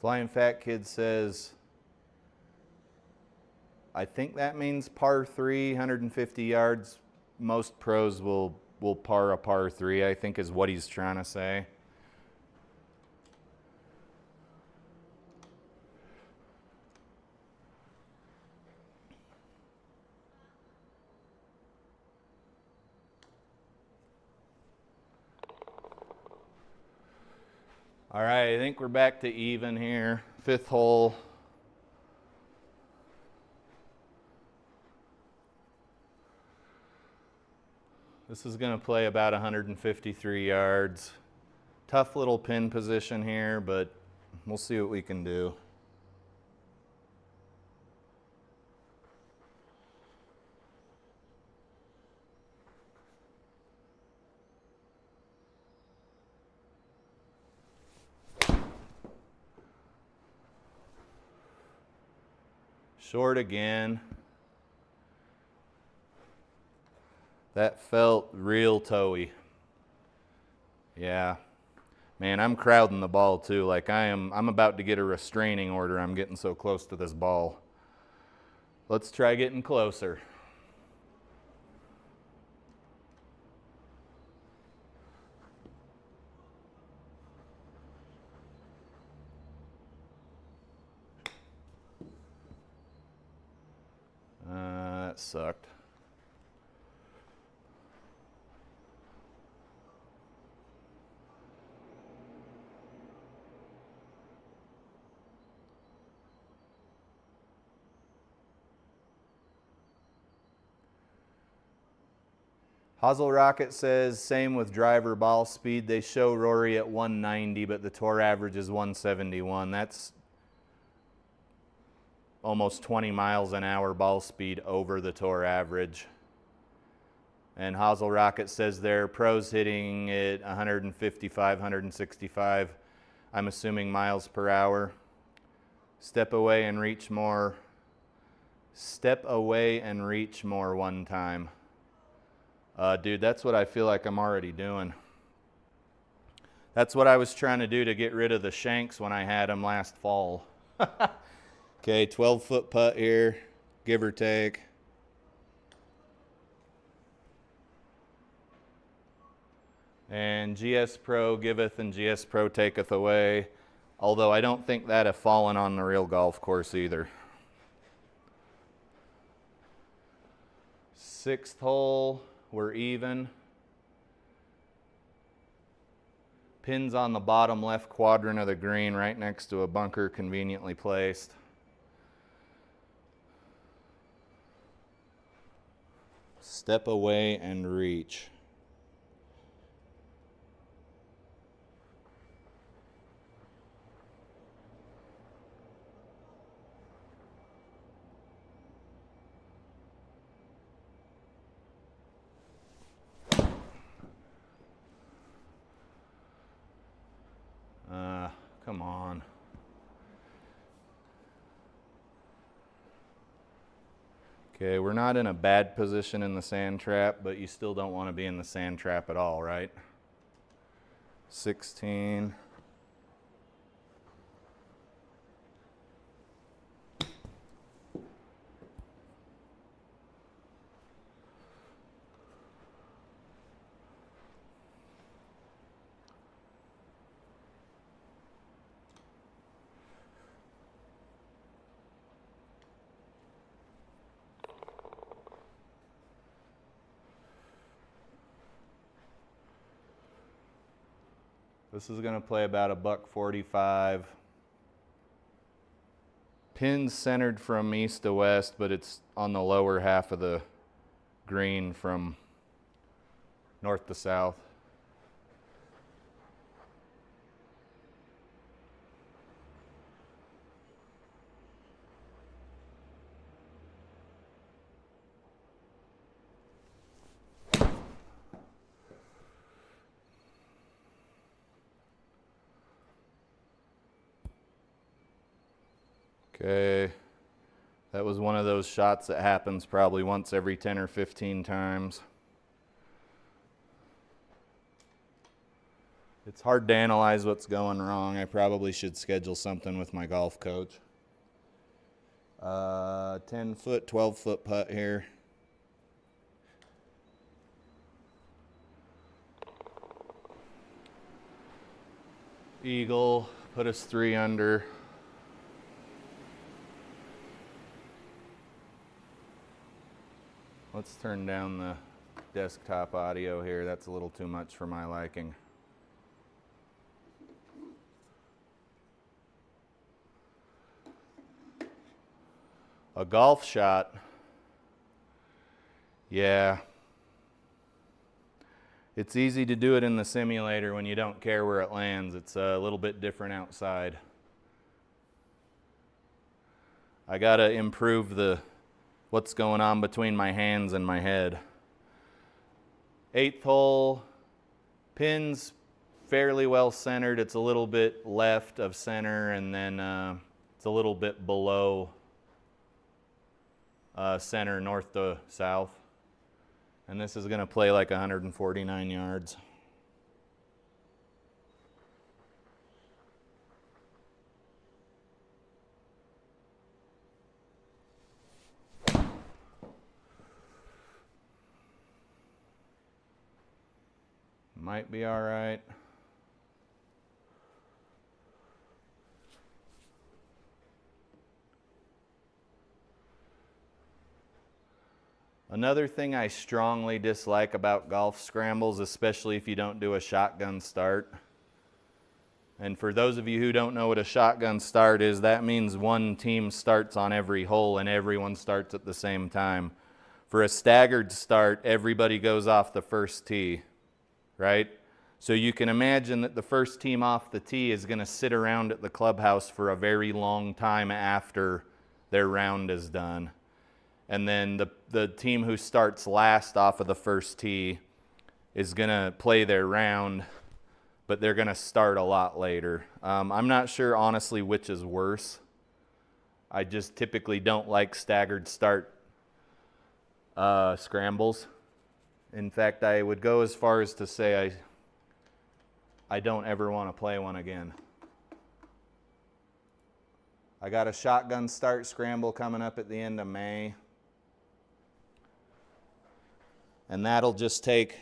Flying Fat Kid says, I think that means par 3, 150 yards. Most pros will par a par 3, I think is what he's trying to say. All right, I think we're back to even here. 5th hole. This is going to play about 153 yards. Tough little pin position here, but We'll see what we can do. Short again. That felt real toey. Yeah. Man, I'm crowding the ball too. Like I'm about to get a restraining order. I'm getting so close to this ball. Let's try getting closer. That sucked. Hazel Rocket says, same with driver ball speed. They show Rory at 190, but the tour average is 171. That's almost 20 miles an hour ball speed over the tour average. And Hazel Rocket says their pros hitting at 155, 165, I'm assuming miles per hour. Step away and reach more. Step away and reach more one time. Dude, that's what I feel like I'm already doing. That's what I was trying to do to get rid of the shanks when I had them last fall. Okay, 12-foot putt here, give or take. And GS Pro giveth and GS Pro taketh away. Although I don't think that have fallen on the real golf course either. 6th hole. We're even. Pins on the bottom left quadrant of the green right next to a bunker conveniently placed. Step away and reach. Come on. Okay, we're not in a bad position in the sand trap, but you still don't want to be in the sand trap at all, right? 16. This is going to play about $145. Pins centered from east to west, but it's on the lower half of the green from north to south. Okay, that was one of those shots that happens probably once every 10 or 15 times. It's hard to analyze what's going wrong. I probably should schedule something with my golf coach. 10-foot, 12-foot putt here. Eagle, put us 3 under. Let's turn down the desktop audio here. That's a little too much for my liking. A golf shot. Yeah. It's easy to do it in the simulator when you don't care where it lands. It's a little bit different outside. I gotta improve what's going on between my hands and my head. 8th hole, pins fairly well centered. It's a little bit left of center, and then it's a little bit below center, north to south. And this is gonna play like 149 yards. Might be all right. Another thing I strongly dislike about golf scrambles, especially if you don't do a shotgun start. And for those of you who don't know what a shotgun start is, that means one team starts on every hole and everyone starts at the same time. For a staggered start, everybody goes off the first tee, right? So you can imagine that the first team off the tee is going to sit around at the clubhouse for a very long time after their round is done. And then the team who starts last off of the first tee is going to play their round, but they're going to start a lot later. I'm not sure, honestly, which is worse. I just typically don't like staggered start scrambles. In fact, I would go as far as to say I don't ever want to play one again. I got a shotgun start scramble coming up at the end of May. And that'll just take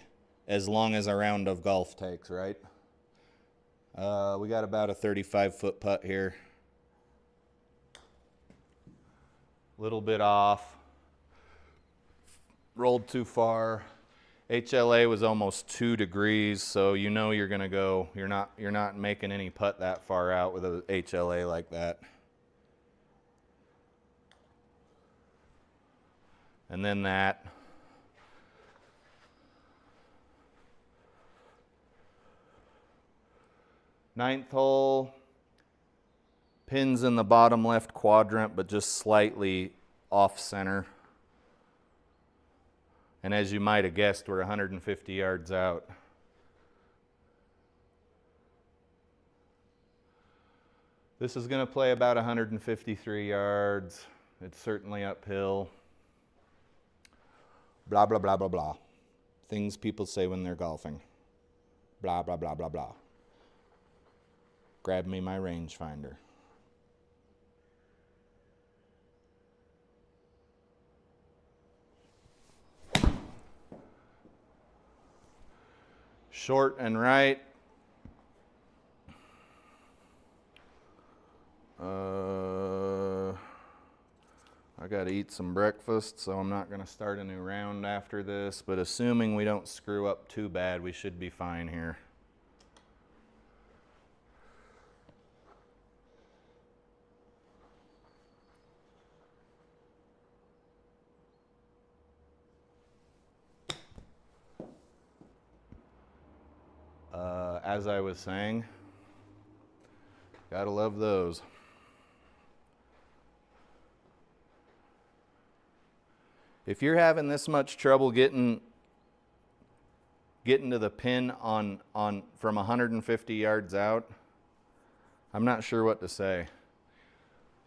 as long as a round of golf takes, right? We got about a 35-foot putt here. Little bit off. Rolled too far. HLA was almost 2 degrees, so you know you're gonna go. You're not making any putt that far out with a HLA like that. And then that. Ninth hole, pins in the bottom left quadrant, but just slightly off center. And as you might have guessed, we're 150 yards out. This is going to play about 153 yards. It's certainly uphill. Blah, blah, blah, blah, blah. Things people say when they're golfing. Blah, blah, blah, blah, blah. Grab me my rangefinder. Short and right. I got to eat some breakfast, so I'm not going to start a new round after this, but assuming we don't screw up too bad, we should be fine here. As I was saying, gotta love those. If you're having this much trouble getting to the pin on from 150 yards out, I'm not sure what to say.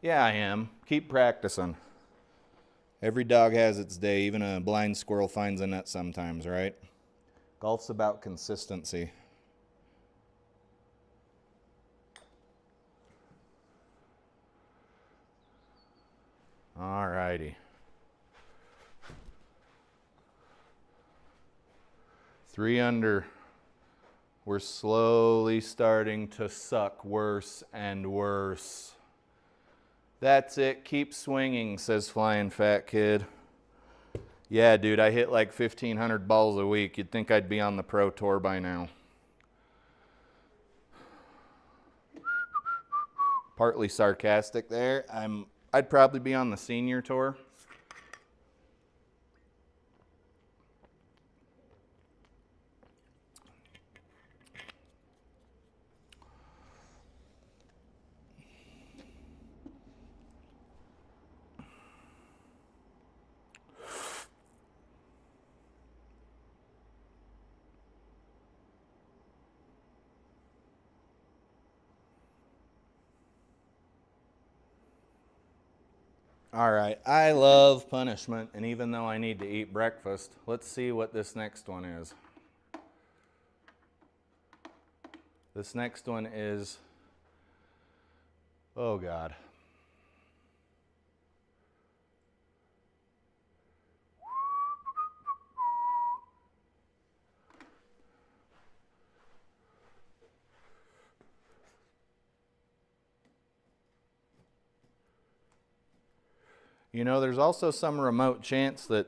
Yeah, I am. Keep practicing. Every dog has its day. Even a blind squirrel finds a nut sometimes, right? Golf's about consistency. All righty. 3 under. We're slowly starting to suck worse and worse. That's it. Keep swinging, says Flying Fat Kid. Yeah, dude, I hit like 1,500 balls a week. You'd think I'd be on the pro tour by now. Partly sarcastic there. I'd probably be on the senior tour. All right, I love punishment, and even though I need to eat breakfast, let's see what this next one is. This next one is, oh God. You know, there's also some remote chance that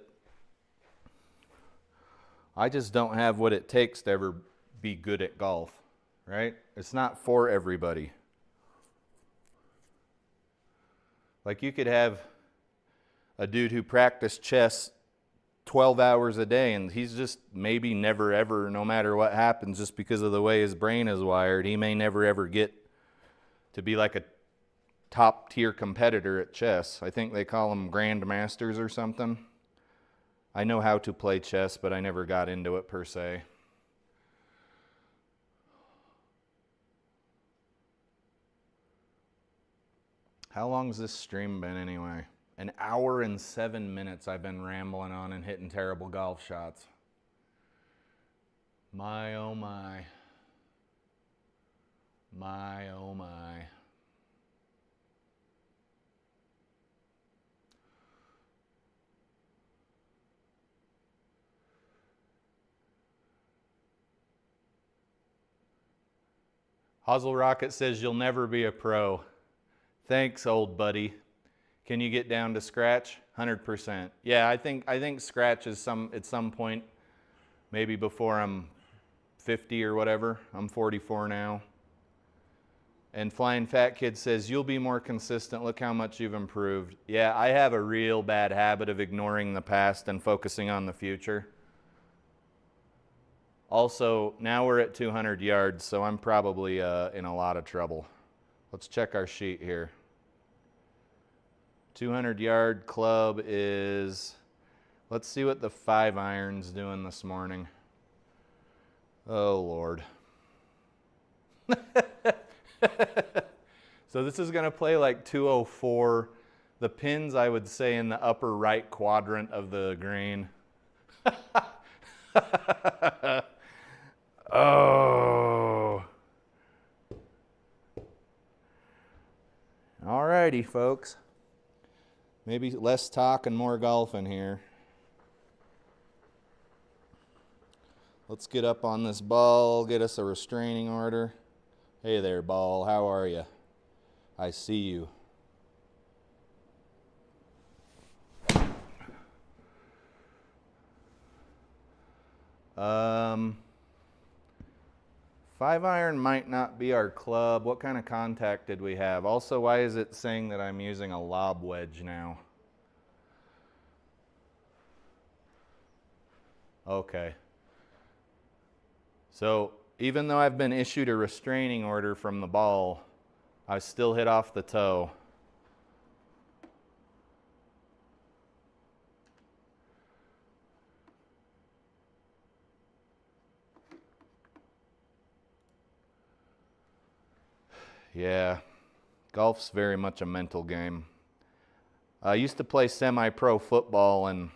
I just don't have what it takes to ever be good at golf, right? It's not for everybody. Like you could have a dude who practiced chess 12 hours a day and he's just maybe never ever, no matter what happens, just because of the way his brain is wired, he may never ever get to be like a top tier competitor at chess. I think they call them grandmasters or something. I know how to play chess, but I never got into it per se. How long's this stream been anyway? An hour and 7 minutes I've been rambling on and hitting terrible golf shots. My oh my. My oh my. Hazel Rocket says you'll never be a pro. Thanks, old buddy. Can you get down to scratch? 100%. Yeah, I think scratch is at some point, maybe before I'm 50 or whatever. I'm 44 now. And Flying Fat Kid says, you'll be more consistent. Look how much you've improved. Yeah, I have a real bad habit of ignoring the past and focusing on the future. Also, now we're at 200 yards, so I'm probably in a lot of trouble. Let's check our sheet here. 200-yard club is, let's see what the 5-iron's doing this morning. Oh, Lord. So this is going to play like 204. The pins, I would say, in the upper right quadrant of the green. Oh. All righty, folks. Maybe less talk and more golfing here. Let's get up on this ball, get us a restraining order. Hey there, ball. How are you? I see you. Um, 5-iron might not be our club. What kind of contact did we have? Also, why is it saying that I'm using a lob wedge now? Okay. So, even though I've been issued a restraining order from the ball, I still hit off the toe. Yeah, golf's very much a mental game. I used to play semi-pro football, and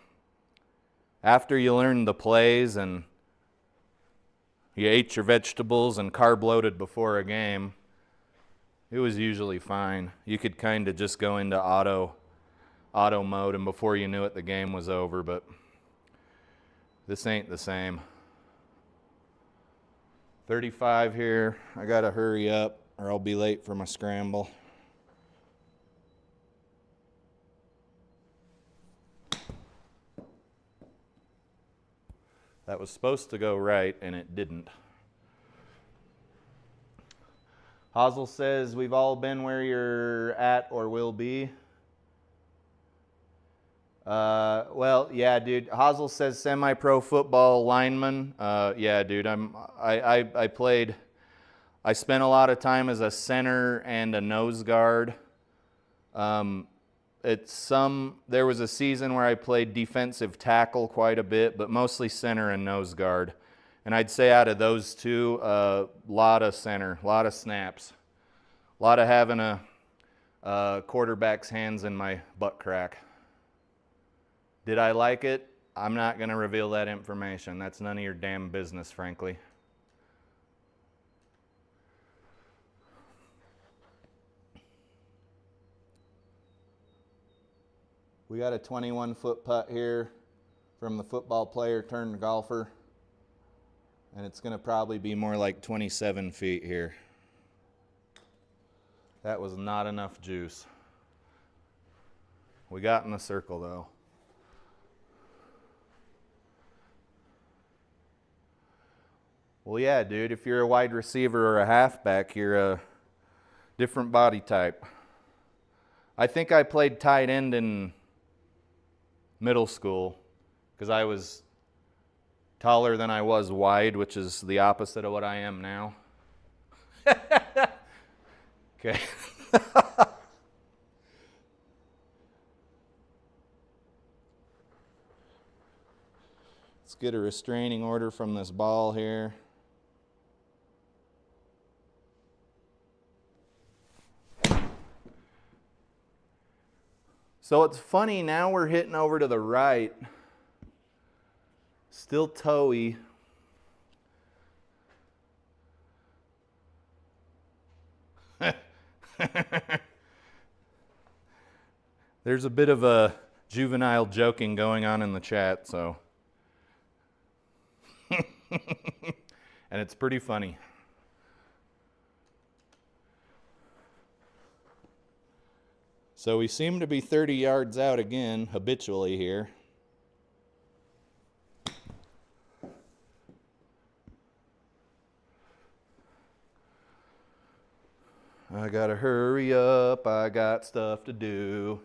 after you learn the plays and you ate your vegetables and carb loaded before a game, it was usually fine. You could kind of just go into auto mode, and before you knew it, the game was over, but this ain't the same. 35 here. I gotta hurry up or I'll be late for my scramble. That was supposed to go right, and it didn't. Hazel says, we've all been where you're at or will be. Well, yeah, dude. Hazel says semi-pro football lineman. Yeah, dude. I spent a lot of time as a center and a nose guard. There was a season where I played defensive tackle quite a bit, but mostly center and nose guard. And I'd say out of those two, a lot of center, a lot of snaps, a lot of having a quarterback's hands in my butt crack. Did I like it? I'm not going to reveal that information. That's none of your damn business, frankly. We got a 21-foot putt here from the football player turned golfer. And it's going to probably be more like 27 feet here. That was not enough juice. We got in the circle though. Well, yeah, dude, if you're a wide receiver or a halfback, you're a different body type. I think I played tight end in middle school because I was taller than I was wide, which is the opposite of what I am now. Okay. Let's get a restraining order from this ball here. So it's funny, now we're hitting over to the right. Still toey. There's a bit of a juvenile joking going on in the chat, so. And it's pretty funny. So we seem to be 30 yards out again, habitually here. I gotta hurry up, I got stuff to do.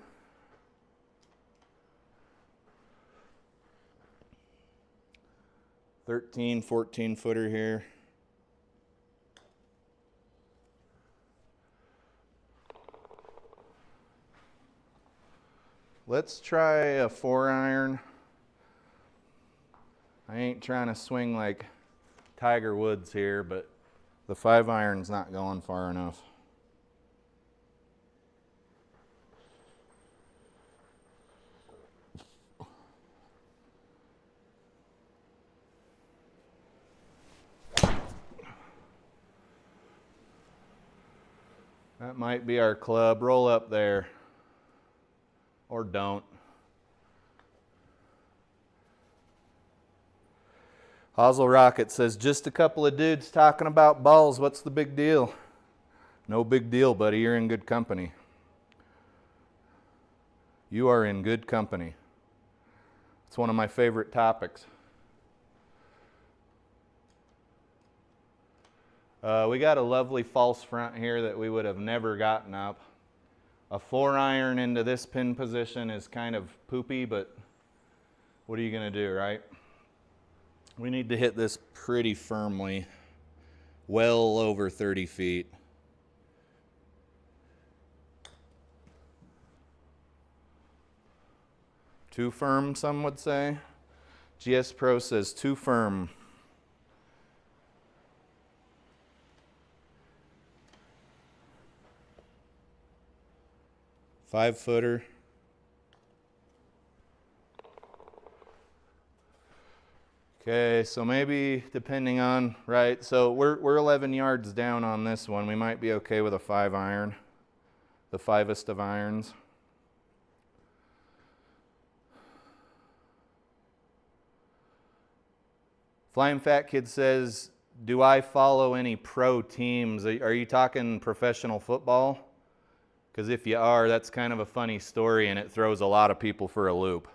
$13, 14-footer here. Let's try a 4-iron. I ain't trying to swing like Tiger Woods here, but the 5-iron's not going far enough. That might be our club. Roll up there. Or don't. Hazel Rocket says, just a couple of dudes talking about balls. What's the big deal? No big deal, buddy. You're in good company. You are in good company. It's one of my favorite topics. We got a lovely false front here that we would have never gotten up. A 4-iron into this pin position is kind of poopy, but what are you going to do, right? We need to hit this pretty firmly, well over 30 feet. Too firm, some would say. GS Pro says too firm. Five-footer. Okay, so maybe depending on, right, so we're 11 yards down on this one. We might be okay with a 5-iron, the 5est of irons. Flying Fat Kid says, do I follow any pro teams? Are you talking professional football? Because if you are, that's kind of a funny story and it throws a lot of people for a loop.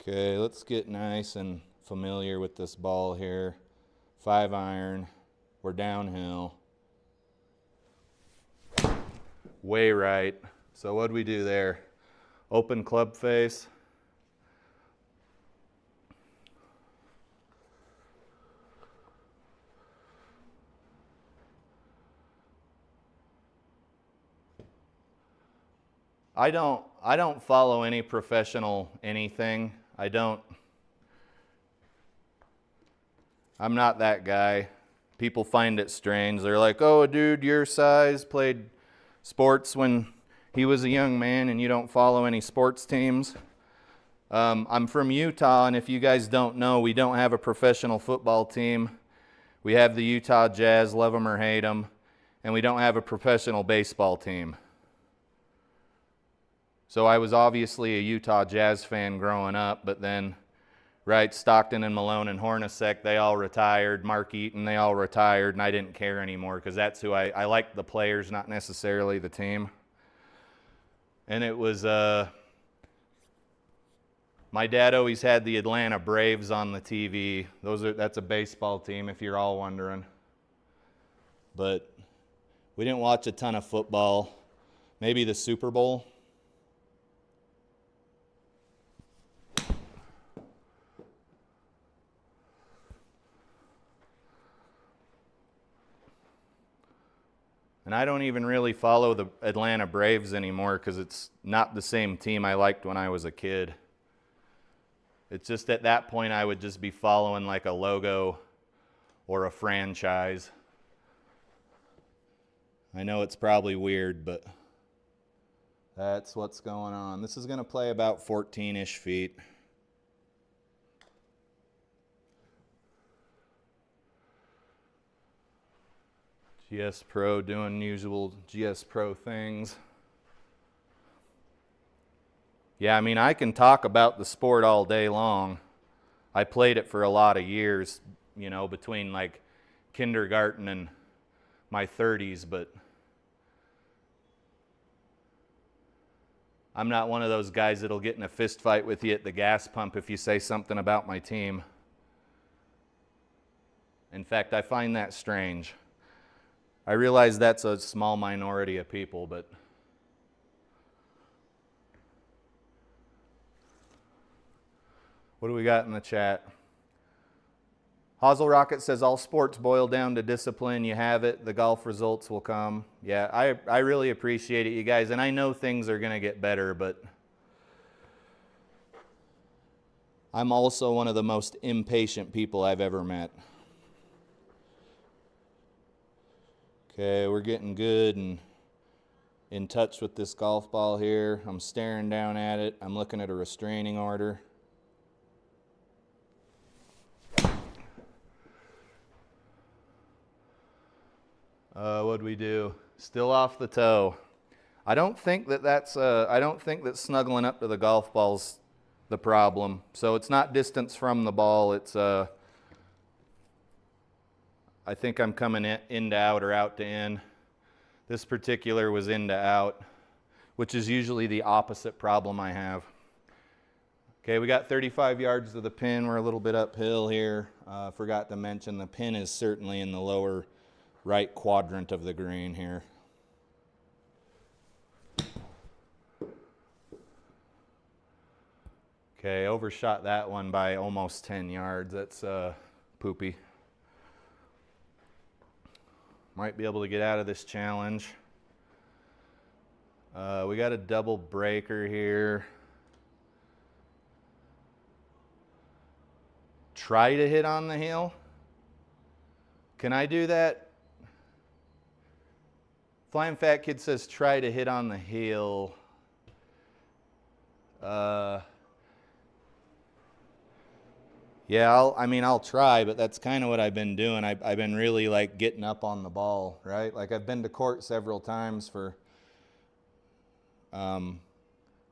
Okay, let's get nice and familiar with this ball here. 5-iron, we're downhill. Way right. So what'd we do there? Open club face. I don't follow any professional anything. I don't. I'm not that guy. People find it strange. They're like, oh, a dude your size played sports when he was a young man and you don't follow any sports teams. I'm from Utah, and if you guys don't know, we don't have a professional football team. We have the Utah Jazz, love them or hate them, and we don't have a professional baseball team. So I was obviously a Utah Jazz fan growing up, but then, right, Stockton and Malone and Hornacek, they all retired. Mark Eaton, they all retired, and I didn't care anymore because that's who I liked the players, not necessarily the team. And it was, my dad always had the Atlanta Braves on the TV. That's a baseball team, if you're all wondering. But we didn't watch a ton of football. Maybe the Super Bowl. And I don't even really follow the Atlanta Braves anymore because it's not the same team I liked when I was a kid. It's just at that point I would just be following like a logo or a franchise. I know it's probably weird, but that's what's going on. This is going to play about 14-ish feet. GS Pro doing usual GS Pro things. Yeah, I mean, I can talk about the sport all day long. I played it for a lot of years, you know, between like kindergarten and my 30s, but I'm not one of those guys that'll get in a fist fight with you at the gas pump if you say something about my team. In fact, I find that strange. I realize that's a small minority of people, but what do we got in the chat? Hazel Rocket says, all sports boil down to discipline. You have it. The golf results will come. Yeah, I really appreciate it, you guys. And I know things are going to get better, but I'm also one of the most impatient people I've ever met. Okay, we're getting good and in touch with this golf ball here. I'm staring down at it. I'm looking at a restraining order. What'd we do? Still off the toe. I don't think that snuggling up to the golf ball's the problem. So it's not distance from the ball. It's I think I'm coming in to out or out to in. This particular was in to out, which is usually the opposite problem I have. Okay, we got 35 yards to the pin. We're a little bit uphill here. Forgot to mention the pin is certainly in the lower right quadrant of the green here. Okay, overshot that one by almost 10 yards. That's poopy. Might be able to get out of this challenge. We got a double breaker here. Try to hit on the heel. Can I do that? Flying Fat Kid says try to hit on the heel. Yeah, I'll try, but that's kind of what I've been doing. I've been really like getting up on the ball, right? Like I've been to court several times for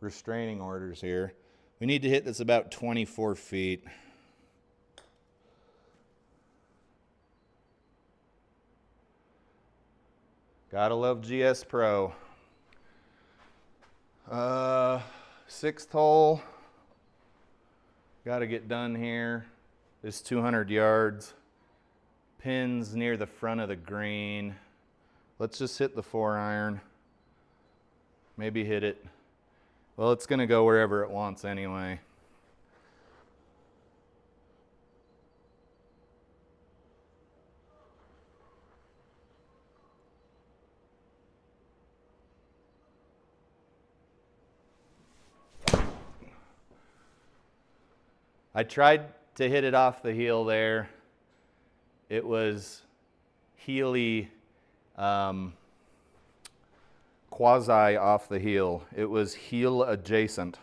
restraining orders here. We need to hit this about 24 feet. Gotta love GS Pro. 6th hole. Got to get done here. This 200 yards. Pins near the front of the green. Let's just hit the 4-iron. Maybe hit it. Well, it's going to go wherever it wants anyway. I tried to hit it off the heel there. It was heely, quasi off the heel. It was heel adjacent.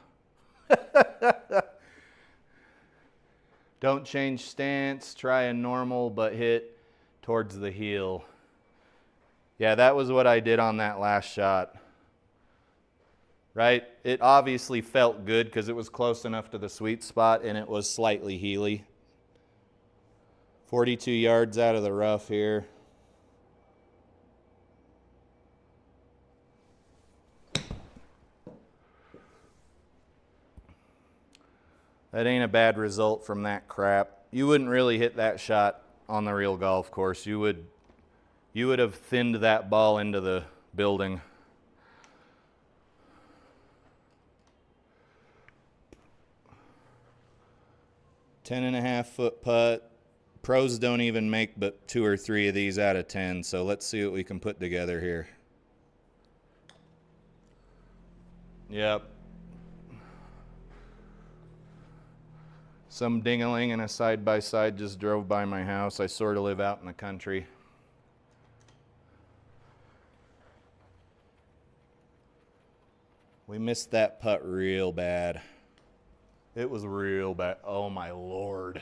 Don't change stance, try a normal, but hit towards the heel. Yeah, that was what I did on that last shot. Right? It obviously felt good because it was close enough to the sweet spot and it was slightly heely. 42 yards out of the rough here. That ain't a bad result from that crap. You wouldn't really hit that shot on the real golf course. You would have thinned that ball into the building. $10.5-foot putt. Pros don't even make but 2 or 3 of these out of 10, so let's see what we can put together here. Yep. Some ding-a-ling and a side-by-side just drove by my house. I sort of live out in the country. We missed that putt real bad. It was real bad. Oh my Lord.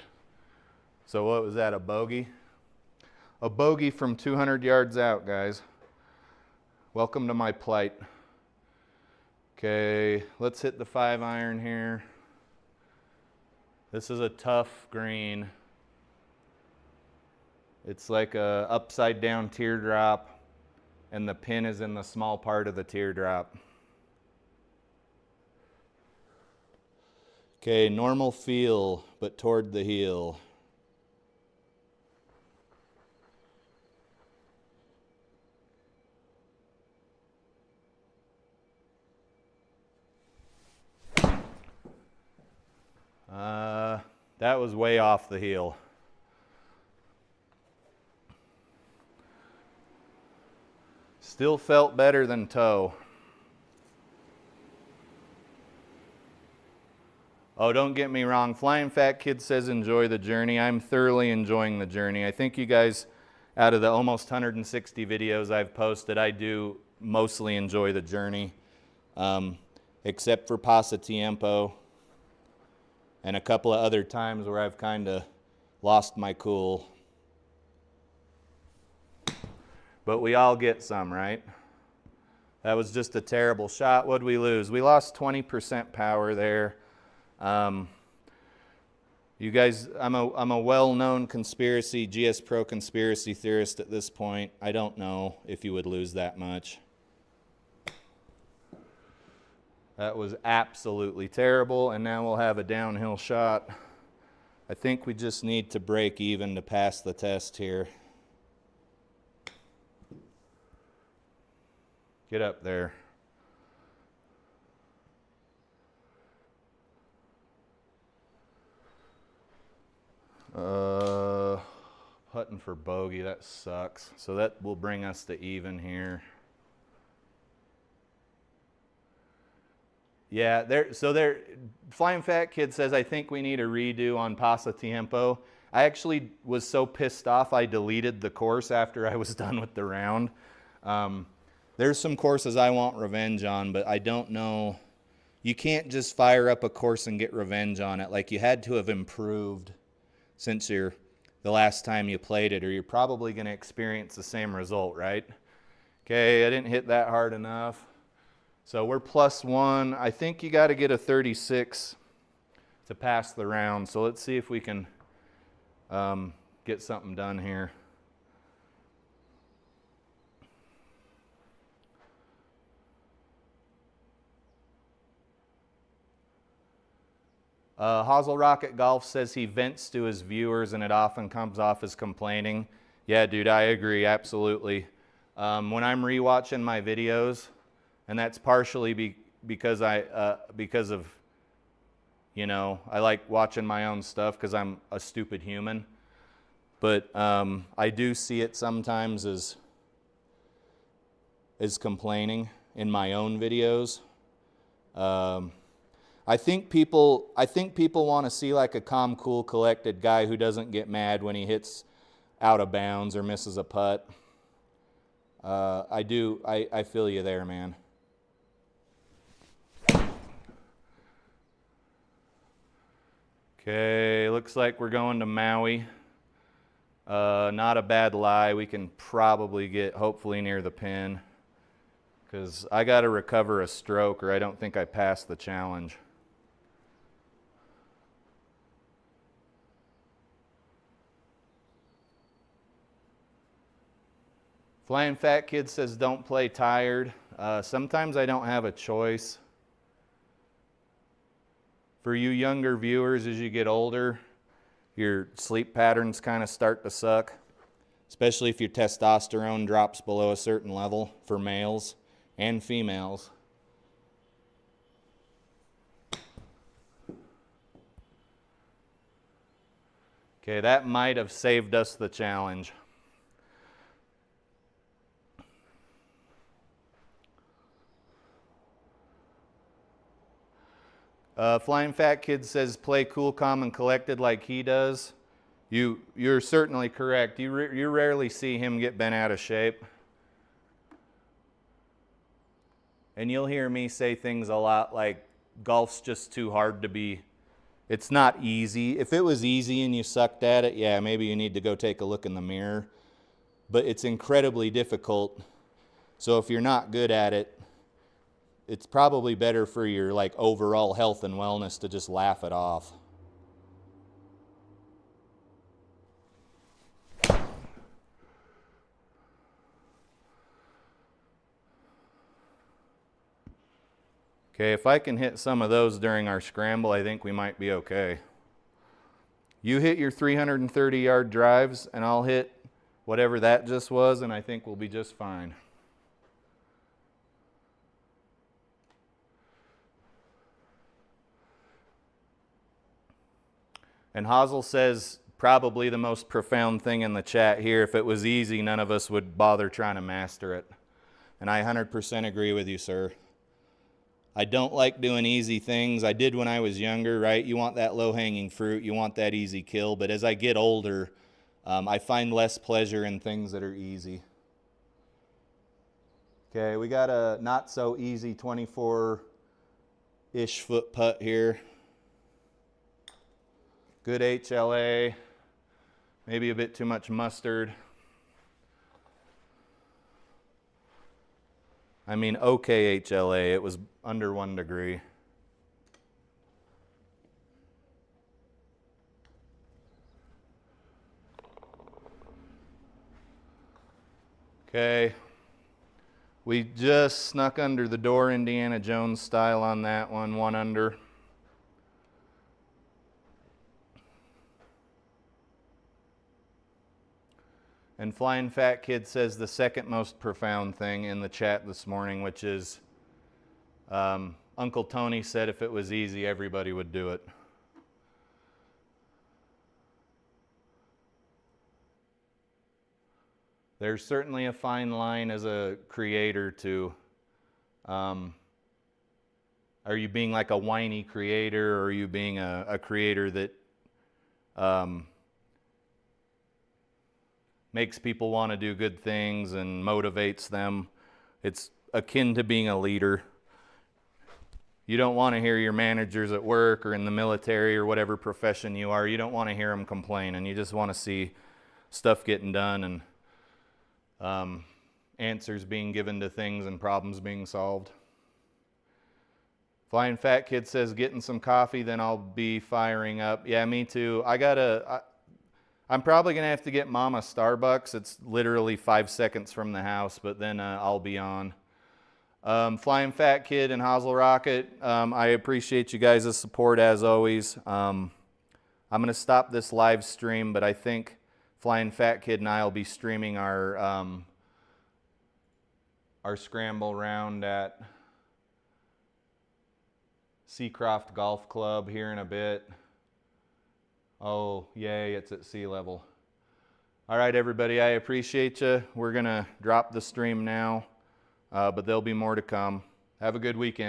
So what was that, a bogey? A bogey from 200 yards out, guys. Welcome to my plight. Okay, let's hit the 5-iron here. This is a tough green. It's like a upside down teardrop, and the pin is in the small part of the teardrop. Okay, normal feel, but toward the heel. That was way off the heel. Still felt better than toe. Oh, don't get me wrong. Flying Fat Kid says enjoy the journey. I'm thoroughly enjoying the journey. I think you guys, out of the almost 160 videos I've posted, I do mostly enjoy the journey, except for Pasatiempo and a couple of other times where I've kind of lost my cool. But we all get some, right? That was just a terrible shot. What'd we lose? We lost 20% power there. You guys, I'm a well-known GS Pro conspiracy theorist at this point. I don't know if you would lose that much. That was absolutely terrible, and now we'll have a downhill shot. I think we just need to break even to pass the test here. Get up there. Putting for bogey, that sucks. So that will bring us to even here. Yeah, Flying Fat Kid says, I think we need a redo on Pasatiempo. I actually was so pissed off I deleted the course after I was done with the round. There's some courses I want revenge on, but I don't know. You can't just fire up a course and get revenge on it. Like, you had to have improved since the last time you played it, or you're probably going to experience the same result, right? Okay, I didn't hit that hard enough. So we're +1. I think you got to get a 36 to pass the round. So let's see if we can get something done here. Hazel Rocket Golf says he vents to his viewers and it often comes off as complaining. Yeah, dude, I agree, absolutely. When I'm rewatching my videos, and that's partially because of, you know, I like watching my own stuff because I'm a stupid human. But I do see it sometimes as complaining in my own videos. I think people want to see like a calm, cool, collected guy who doesn't get mad when he hits out of bounds or misses a putt. I feel you there, man. Okay, looks like we're going to Maui. Not a bad lie. We can probably get hopefully near the pin, because I got to recover a stroke or I don't think I passed the challenge. Flying Fat Kid says don't play tired. Sometimes I don't have a choice. For you younger viewers, as you get older, your sleep patterns kind of start to suck, especially if your testosterone drops below a certain level for males and females. Okay, that might have saved us the challenge. Flying Fat Kid says play cool, calm, and collected like he does. You're certainly correct. You rarely see him get bent out of shape. And you'll hear me say things a lot like golf's just too hard to be. It's not easy. If it was easy and you sucked at it, yeah, maybe you need to go take a look in the mirror. But it's incredibly difficult. So if you're not good at it, it's probably better for your overall health and wellness to just laugh it off. Okay, if I can hit some of those during our scramble, I think we might be okay. You hit your 330-yard drives, and I'll hit whatever that just was, and I think we'll be just fine. And Hazel says probably the most profound thing in the chat here, if it was easy, none of us would bother trying to master it. And I 100% agree with you, sir. I don't like doing easy things. I did when I was younger, right? You want that low-hanging fruit. You want that easy kill. But as I get older, I find less pleasure in things that are easy. Okay, we got a not-so-easy 24-ish foot putt here. Good HLA. Maybe a bit too much mustard. I mean, okay HLA. It was under 1 degree. Okay. We just snuck under the door Indiana Jones style on that one, 1 under. And Flying Fat Kid says the second most profound thing in the chat this morning, which is Uncle Tony said if it was easy, everybody would do it. There's certainly a fine line as a creator to, are you being like a whiny creator, or are you being a creator that makes people want to do good things and motivates them? It's akin to being a leader. You don't want to hear your managers at work or in the military or whatever profession you are, you don't want to hear them complain, and you just want to see stuff getting done and answers being given to things and problems being solved. Flying Fat Kid says getting some coffee, then I'll be firing up. Yeah, me too. I'm probably going to have to get Mama Starbucks. It's literally 5 seconds from the house, but then I'll be on. Flying Fat Kid and Hazel Rocket, I appreciate you guys' support as always. I'm going to stop this live stream, but I think Flying Fat Kid and I will be streaming our scramble round at Seacroft Golf Club here in a bit. Oh, yay, it's at sea level. All right, everybody, I appreciate you. We're going to drop the stream now, but there'll be more to come. Have a good weekend.